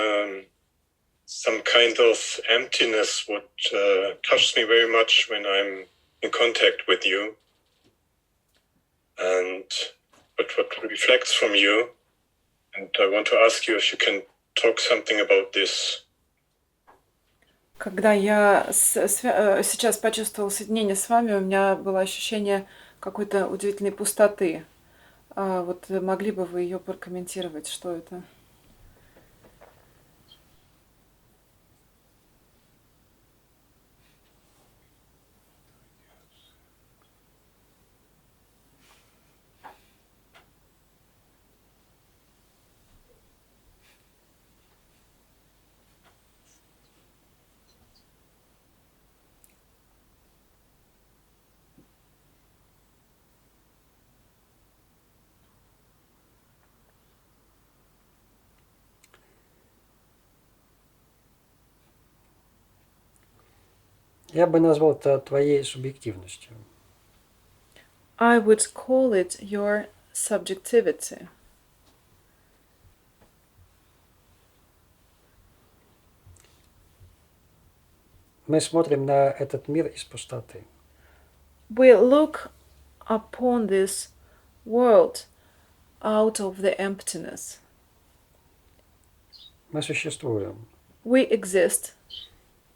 some kind of emptiness what touches me very much when I'm in contact with you. And but what reflects from you, and I want to ask you if you can talk something about this. Когда я сейчас почувствовала соединение с вами, у меня было ощущение какой-то удивительной пустоты. Вот могли бы вы ее прокомментировать, что это? Я бы назвал это твоей субъективностью. I would call it your subjectivity. Мы смотрим на этот мир из пустоты. We look upon this world out of the emptiness. Мы существуем. We exist.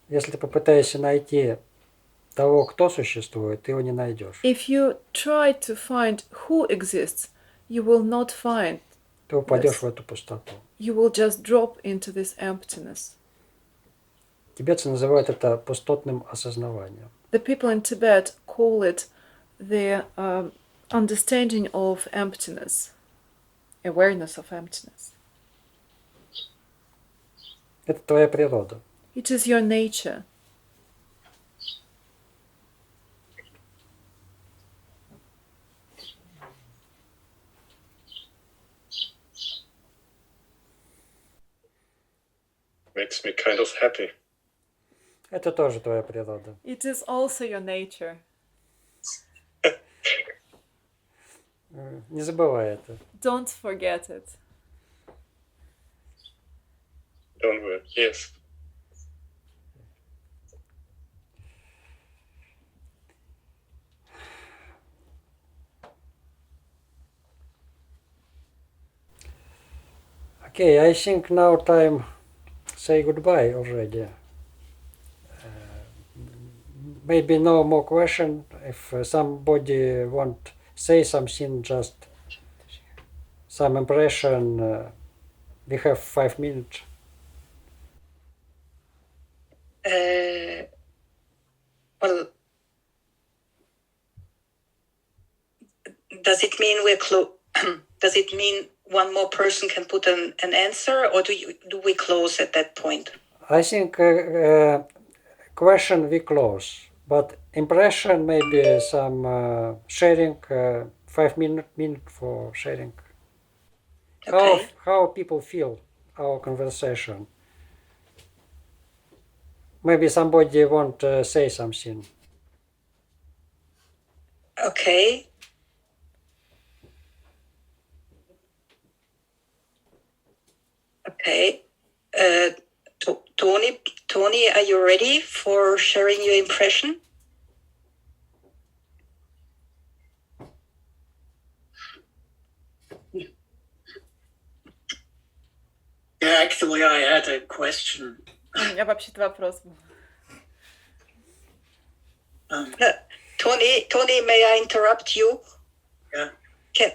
Если ты попытаешься найти того, кто существует, ты его не найдешь. If you try to find who exists, you will not find. Ты упадешь в эту пустоту. You will just drop into this emptiness. Тибетцы называют это пустотным осознаванием. The people in Tibet call it the understanding of emptiness, awareness of emptiness. Это твоя природа. It is your nature. Makes me kind of happy. Это тоже твоя природа. It is also your nature. Не забывай это. Don't forget it. Don't worry. Yes. Okay, I think now time say goodbye already. Maybe no more question. If somebody want say something, just some impression. We have 5 minutes. Well, does it mean we're does it mean one more person can put an answer, or do we close at that point? I think question we close, but impression maybe some sharing, 5 minute for sharing. Okay. How people feel our conversation. Maybe somebody want to say something. Okay. Okay. Tony, are you ready for sharing your impression? Yeah, actually, I had a question. У меня вообще-то вопрос был. Tony, may I interrupt you? Yeah. Can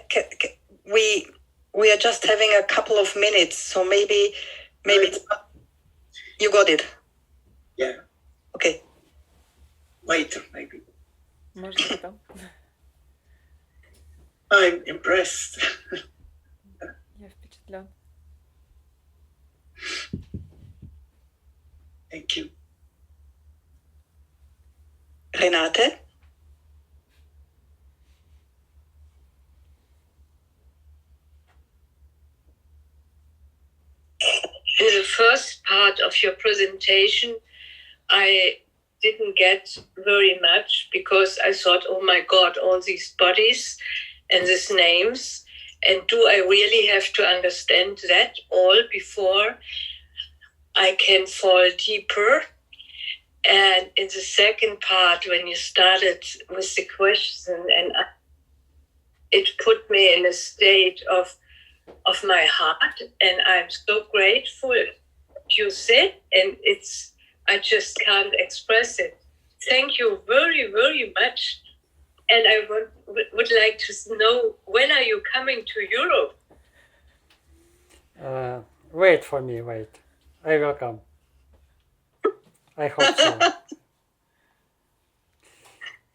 we are just having a couple of minutes, so maybe it's not, you got it. Yeah, Okay. later maybe. Может, потом. I'm impressed. Я впечатлен. Thank you. Renate? In the first part of your presentation, I didn't get very much because I thought, oh my God, all these bodies and these names. And do I really have to understand that all before I can fall deeper? And in the second part, when you started with the question, and it put me in a state of my heart, and I'm so grateful what you said, and I just can't express it. Thank you very, very much. And I would like to know, when are you coming to Europe? Wait for me, wait. I will come. I hope so.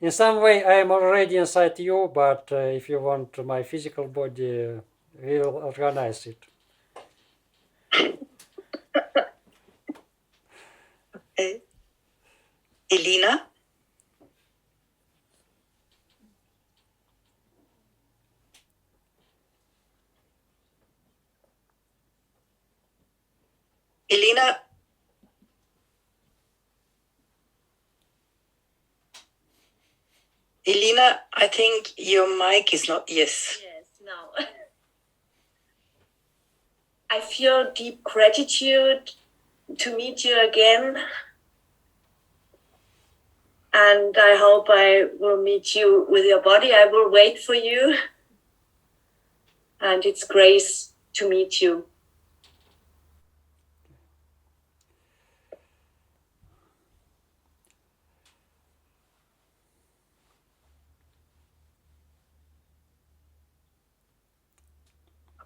In some way, I am already inside you, but if you want my physical body, we will organize it. Okay. Elena? Elena, I think your mic is not, yes. Yes, no. I feel deep gratitude to meet you again. And I hope I will meet you with your body. I will wait for you. And it's grace to meet you.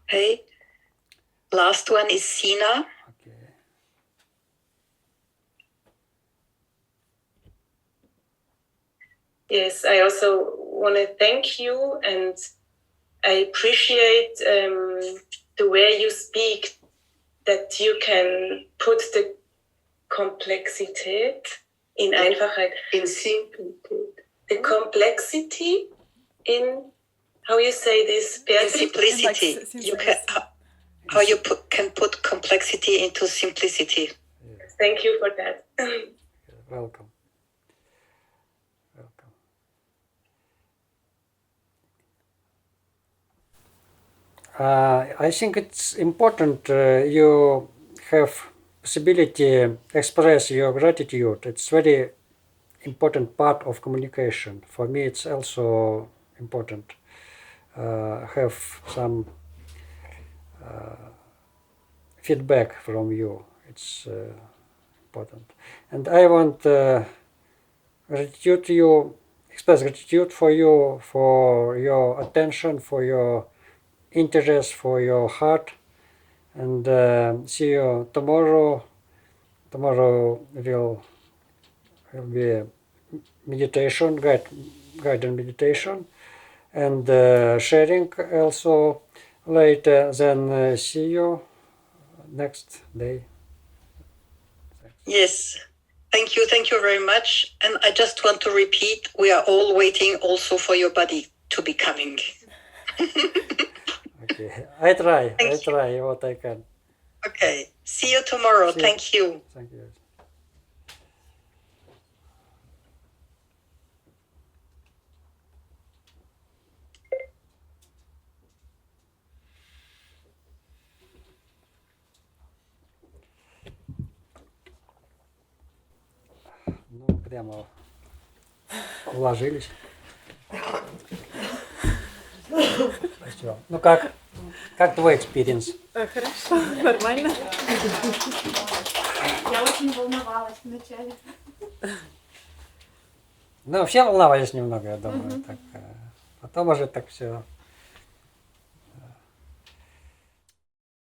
Okay. Last one is Sina. Okay. Yes, I also want to thank you, and I appreciate the way you speak, that you can put the Komplexität in Einfachheit. In simplicity. The complexity in, how you say this? Simplicity. You can, how you can put complexity into simplicity. Thank you for that. Welcome. Welcome. I think it's important you have possibility express your gratitude. It's very important part of communication. For me, it's also important. Have some feedback from you. It's important. And I want gratitude to you, express gratitude for you, for your attention, for your interest, for your heart. And see you tomorrow. Tomorrow will be meditation, guided meditation, and sharing also later. Then see you next day. Yes. Thank you very much. And I just want to repeat, we are all waiting also for your body to be coming. Okay, I try what I can. Okay, see you tomorrow. See you. Thank you. Thank you. Ну, прямо уложились. Все. Ну как твой экспириенс? Хорошо, нормально. Я очень волновалась вначале. Ну, все волновались немного, я думаю. Так, потом уже так все